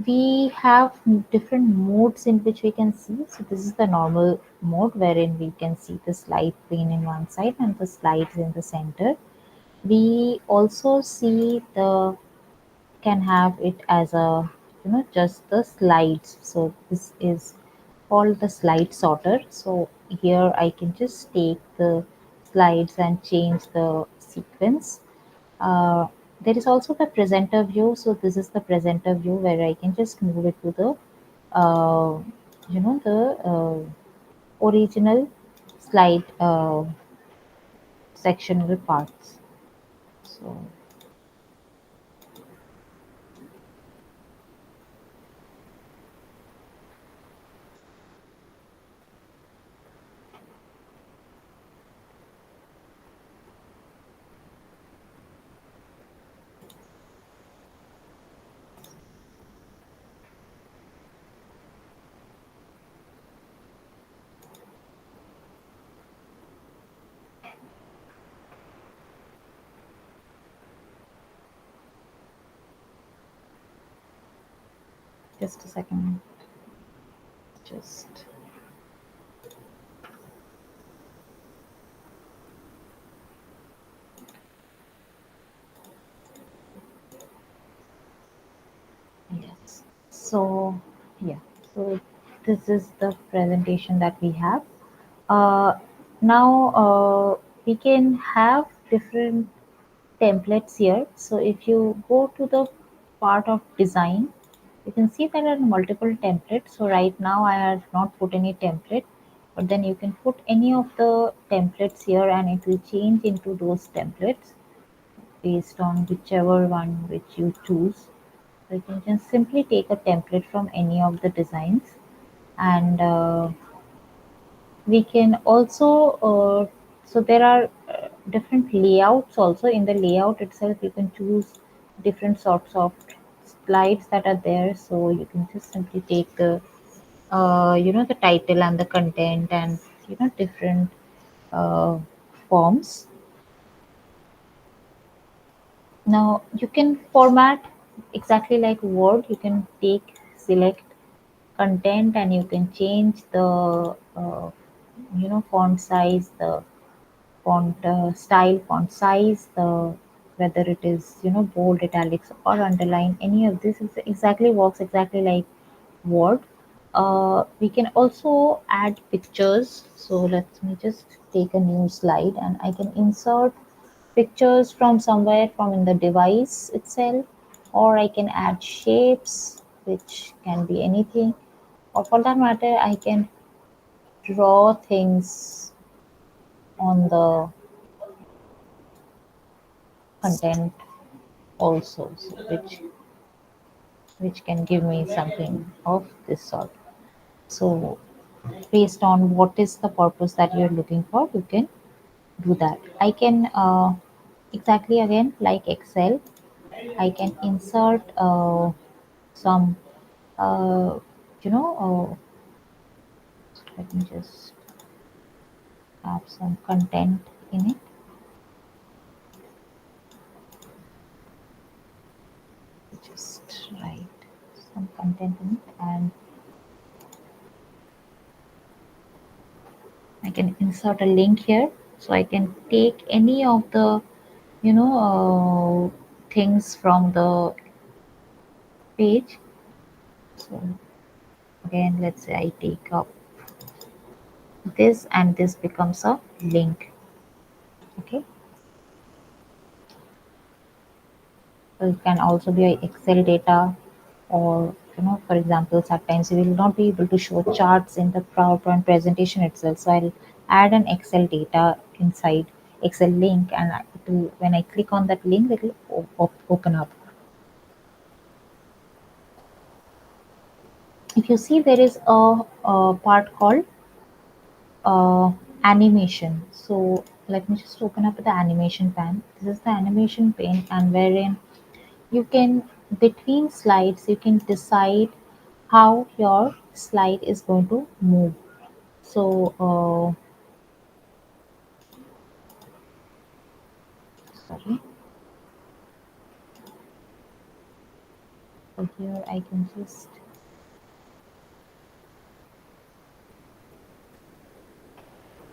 we have different modes in which we can see. So this is the normal mode wherein we can see the slide pane in one side and the slides in the center. We also see the can have it as a, just the slides. So this is called the slide sorter. So here I can just take the slides and change the sequence. uh, there is also the presenter view. So this is the presenter view where I can just move it to the the original slide sectional parts. So just a second. Just yes. So yeah. So this is the presentation that we have. Uh, now we can have different templates here. So if you go to the part of design, you can see there are multiple templates. So right now I have not put any template, but then you can put any of the templates here and it will change into those templates based on whichever one which you choose. So you can just simply take a template from any of the designs, and we can also so there are different layouts also. In the layout itself you can choose different sorts of slides that are there. So you can just simply take the the title and the content and different uh, forms. Now you can format exactly like Word. You can take, select content, and you can change the font size, the font style, font size, the whether it is bold, italics, or underline. Any of this is exactly works exactly like Word. We can also add pictures. So let me just take a new slide, and I can insert pictures from somewhere from in the device itself, or I can add shapes, which can be anything, or for that matter, I can draw things on the content also, so which can give me something of this sort. So based on what is the purpose that you're looking for, you can do that. I can exactly again like Excel, I can insert some uh, you know let me just have some content in it. Just write some content in it, and I can insert a link here. So I can take any of the things from the page. So again, let's say I take up this, and this becomes a link. Okay. It can also be a Excel data, or for example, sometimes we will not be able to show charts in the PowerPoint presentation itself. So I'll add an Excel data inside Excel link, and when I click on that link, it will open up. If you see, there is a part called uh, animation. So let me just open up the animation pane. This is the animation pane, and wherein you can, between slides, you can decide how your slide is going to move. So sorry, so here I can just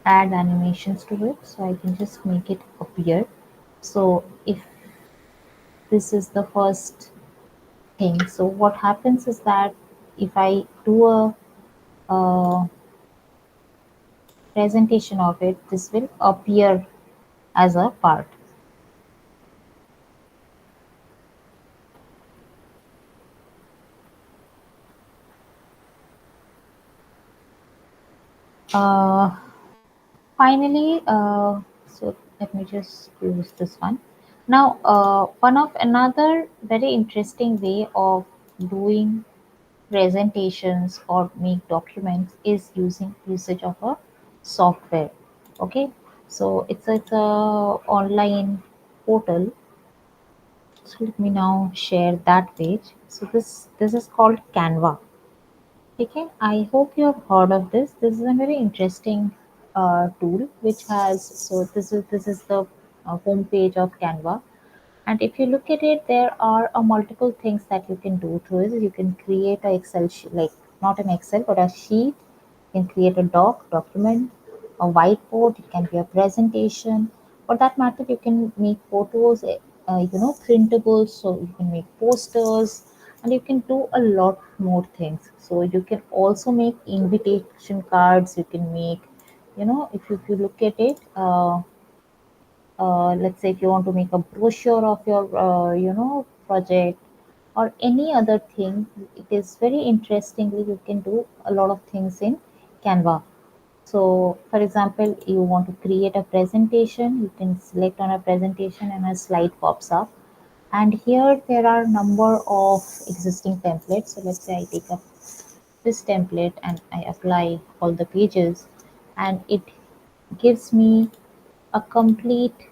add animations to it, so I can just make it appear. So if this is the first thing, so what happens is that if I do a presentation of it, this will appear as a part. Uh, Finally, so let me just close this one. Now, one of another very interesting way of doing presentations or make documents is using usage of a software. Okay, so it's a online portal. So let me now share that page. So this is called Canva. Okay, I hope you have heard of this. This is a very interesting tool which has, so this is the home page of Canva, and if you look at it, there are multiple things that you can do through it. You can create a Excel sheet, like not an Excel but a sheet. You can create a document, a whiteboard. It can be a presentation. For that matter, you can make photos, printables. So you can make posters, and you can do a lot more things. So you can also make invitation cards. You can make, if you look at it. Let's say if you want to make a brochure of your project or any other thing, it is very interestingly you can do a lot of things in Canva. So for example, you want to create a presentation, you can select on a presentation and a slide pops up, and here there are number of existing templates. So let's say I take up this template and I apply all the pages, and it gives me a complete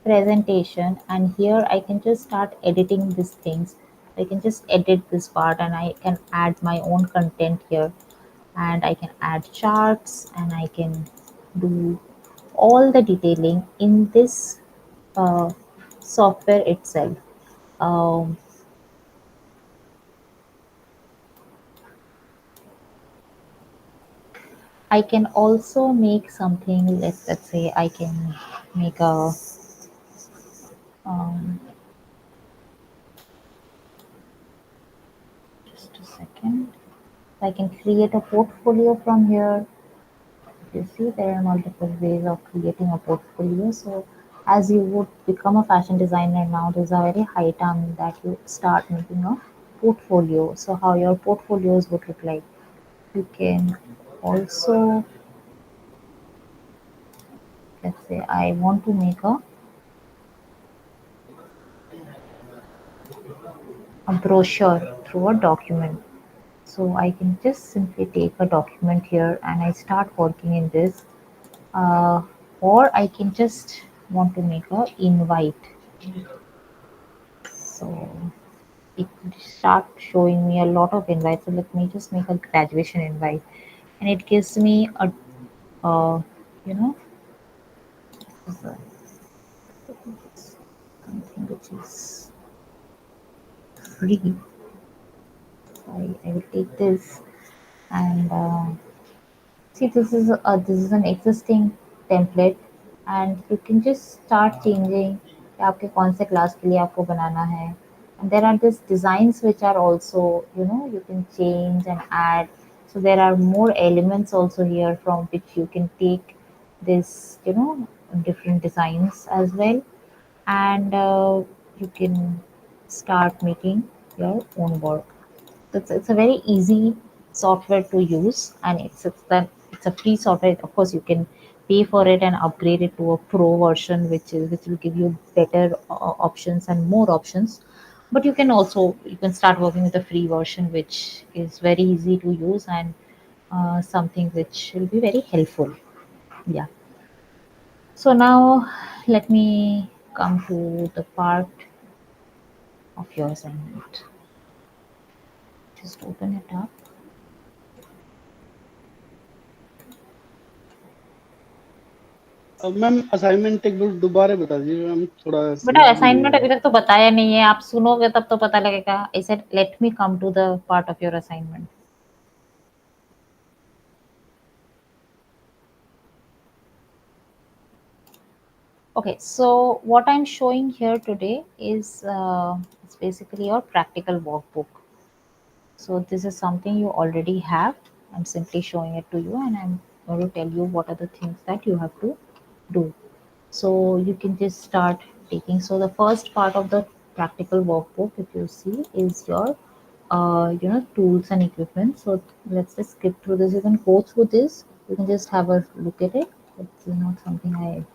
presentation, and here I can just start editing these things. I can just edit this part and I can add my own content here, and I can add charts, and I can do all the detailing in this uh, software itself. Um, I can also make something, let's say I can make a um, just a second. I can create a portfolio from here. You see, there are multiple ways of creating a portfolio. So, as you would become a fashion designer now, there's a very high time that you start making a portfolio. So, how your portfolios would look like. You can also, let's say, I want to make a brochure through a document. So, I can just simply take a document here and I start working in this, uh, or I can just want to make a invite. So it start showing me a lot of invites. So let me just make a graduation invite, and it gives me a you know something which is free. I will take this, and see, this is an existing template, and you can just start changing कि आपके कौन से class के लिए आपको बनाना है. And there are these designs which are also, you can change and add. So there are more elements also here from which you can take this, different designs as well. And you can start making your own work. It's a very easy software to use, and it's a free software. Of course, you can pay for it and upgrade it to a pro version, which will give you better options and more options. But you can start working with a free version, which is very easy to use and something which will be very helpful. Yeah. So now let me come to the part of your assignment. Just open it up. Ma'am assignment एक बार दोबारा बता दीजिए ma'am, थोड़ा बेटा समझ नहीं assignment आया। अभी तक तो बताया नहीं है, आप सुनोगे तब तो पता लगेगा। I said let me come to the part of your assignment. Okay, so what I'm showing here today is it's basically your practical workbook. So this is something you already have. I'm simply showing it to you, and I'm going to tell you what are the things that you have to do. So you can just start taking. So the first part of the practical workbook, if you see, is your tools and equipment. So let's just skip through this. You can go through this. You can just have a look at it. It's not something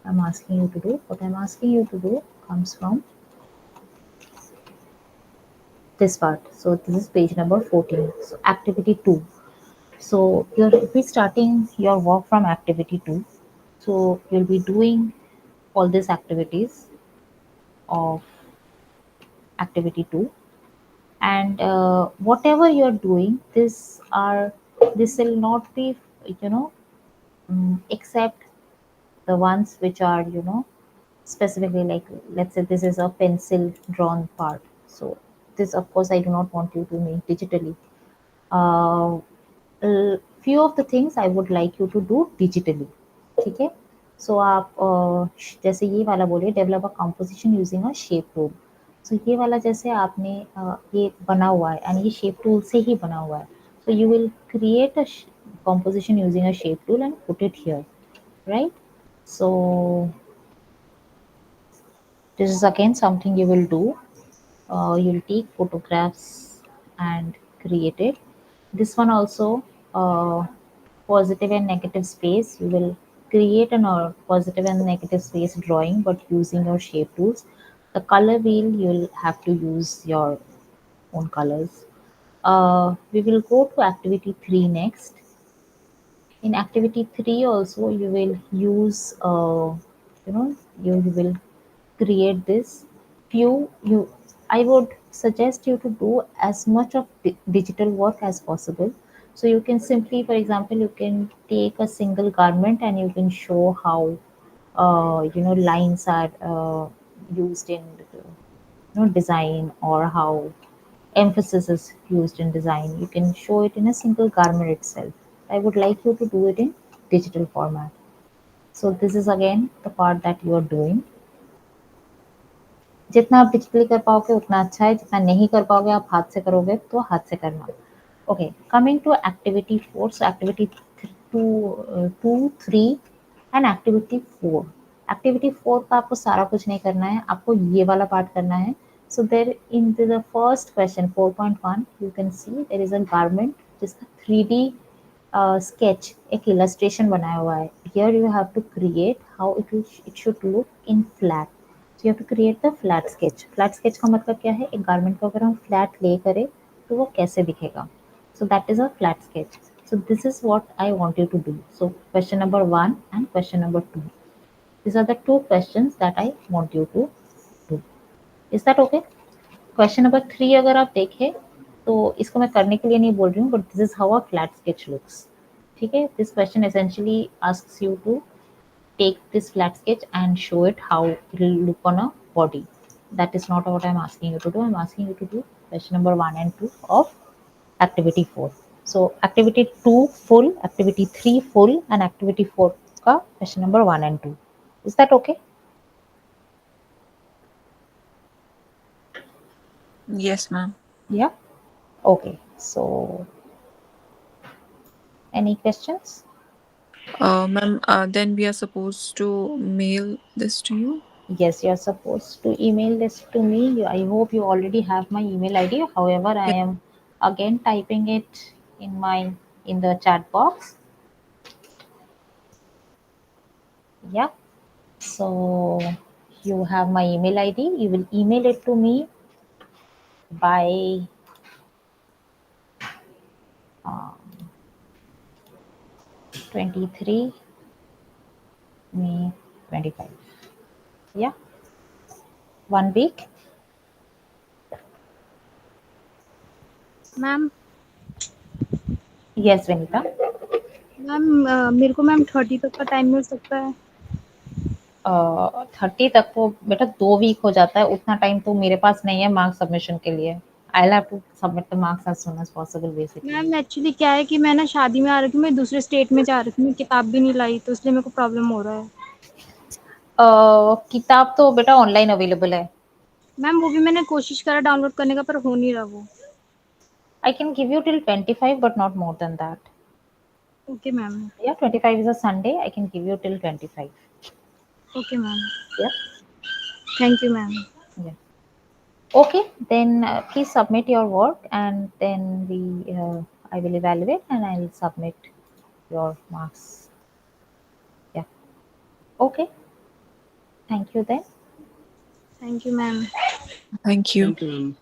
I'm asking you to do. What I'm asking you to do comes from this part. So this is page number 14. So activity 2. So you'll be starting your work from activity 2. So you'll be doing all these activities of activity 2, and whatever you're doing, this will not be, you know except the ones which are, specifically, like, let's say this is a pencil drawn part. So this, of course, I do not want you to make digitally. uh, few of the things I would like you to do digitally. ठीक है? सो आप जैसे ये वाला बोलिए, develop a composition using a shape tool. So ये वाला जैसे आपने ये बना हुआ है एंड ये शेप टूल से ही बना हुआ है। So you will create a composition using a shape tool and put it here, right? So this is again something you will do. You'll take photographs and create it. This one also, positive and negative space. You will create an positive and negative space drawing, but using your shape tools. The color wheel, you'll have to use your own colors. We will go to activity 3 next. In activity 3 also, you will use, you know you will create this few you I would suggest you to do as much of digital work as possible. So you can simply, for example, you can take a single garment and you can show how lines are used in design, or how emphasis is used in design. You can show it in a single garment itself. I would like you to do it in digital format. So this is again the part that you are doing. जितना आप digitally कर पाओगे उतना अच्छा है, जितना नहीं कर पाओगे आप हाथ से करोगे तो हाथ से करना। Okay, coming to activity 4। So activity 2, 3 and activity 4। Activity 4 का आपको सारा कुछ नहीं करना है, आपको ये वाला पार्ट करना है। So there in the first question 4.1 you can see there is a garment जिसका 3D sketch, एक illustration बनाया हुआ है। Here you have to create how it should look in flat. So you have to create the flat sketch. Flat sketch का मतलब क्या है? एक garment को अगर हम flat lay करें तो वो कैसे दिखेगा? So that is a flat sketch. So this is what I want you to do. So question number 1 and question number 2. These are the two questions that I want you to do. Is that okay? Question number 3 अगर आप देखें तो इसको मैं करने के लिए नहीं बोल रही हूँ, but this is how a flat sketch looks. ठीक है, this question essentially asks you to take this flat sketch and show it how it will look on a body. That is not what I'm asking you to do. I'm asking you to do question number 1 and 2 of activity 4. So activity 2 full, activity 3 full, and activity 4 का question number 1 and 2. Is that okay? Yes, ma'am. Yeah. Okay, so any questions? Ma'am, then we are supposed to mail this to you? Yes, you're supposed to email this to me. I hope you already have my email ID. However, I am again typing it in the chat box. Yeah. So you have my email ID. You will email it to me by 23 May 25. Yeah. 1 week. Ma'am Yes, Vinita. Ma'am मेरे को ma'am 30 तक का time मिल सकता है? 30 तक तो बेटा 2 week हो जाता है, उतना टाइम तो मेरे पास नहीं है मार्क्स सबमिशन के लिए. I have to submit the marks as soon as possible basically. Ma'am actually क्या है कि मैं ना शादी में आ रखी हूँ, मैं दूसरे स्टेट में जा रखी हूँ, किताब भी नहीं लाई, तो इसलिए मेरे को प्रॉब्लम हो रहा है. किताब तो बेटा ऑनलाइन अवेलेबल है. मैम वो भी मैंने कोशिश करा डाउनलोड करने का, पर हो नहीं रहा वो. I can give you till 25 but not more than that. Okay ma'am. Yeah, 25 is a Sunday. I can give you till 25. Okay ma'am. Yeah. Thank you ma'am. Yeah. Okay, then please submit your work and then I will evaluate and I will submit your marks. Yeah. Okay. Thank you then. Thank you ma'am. Thank you. Thank you ma'am.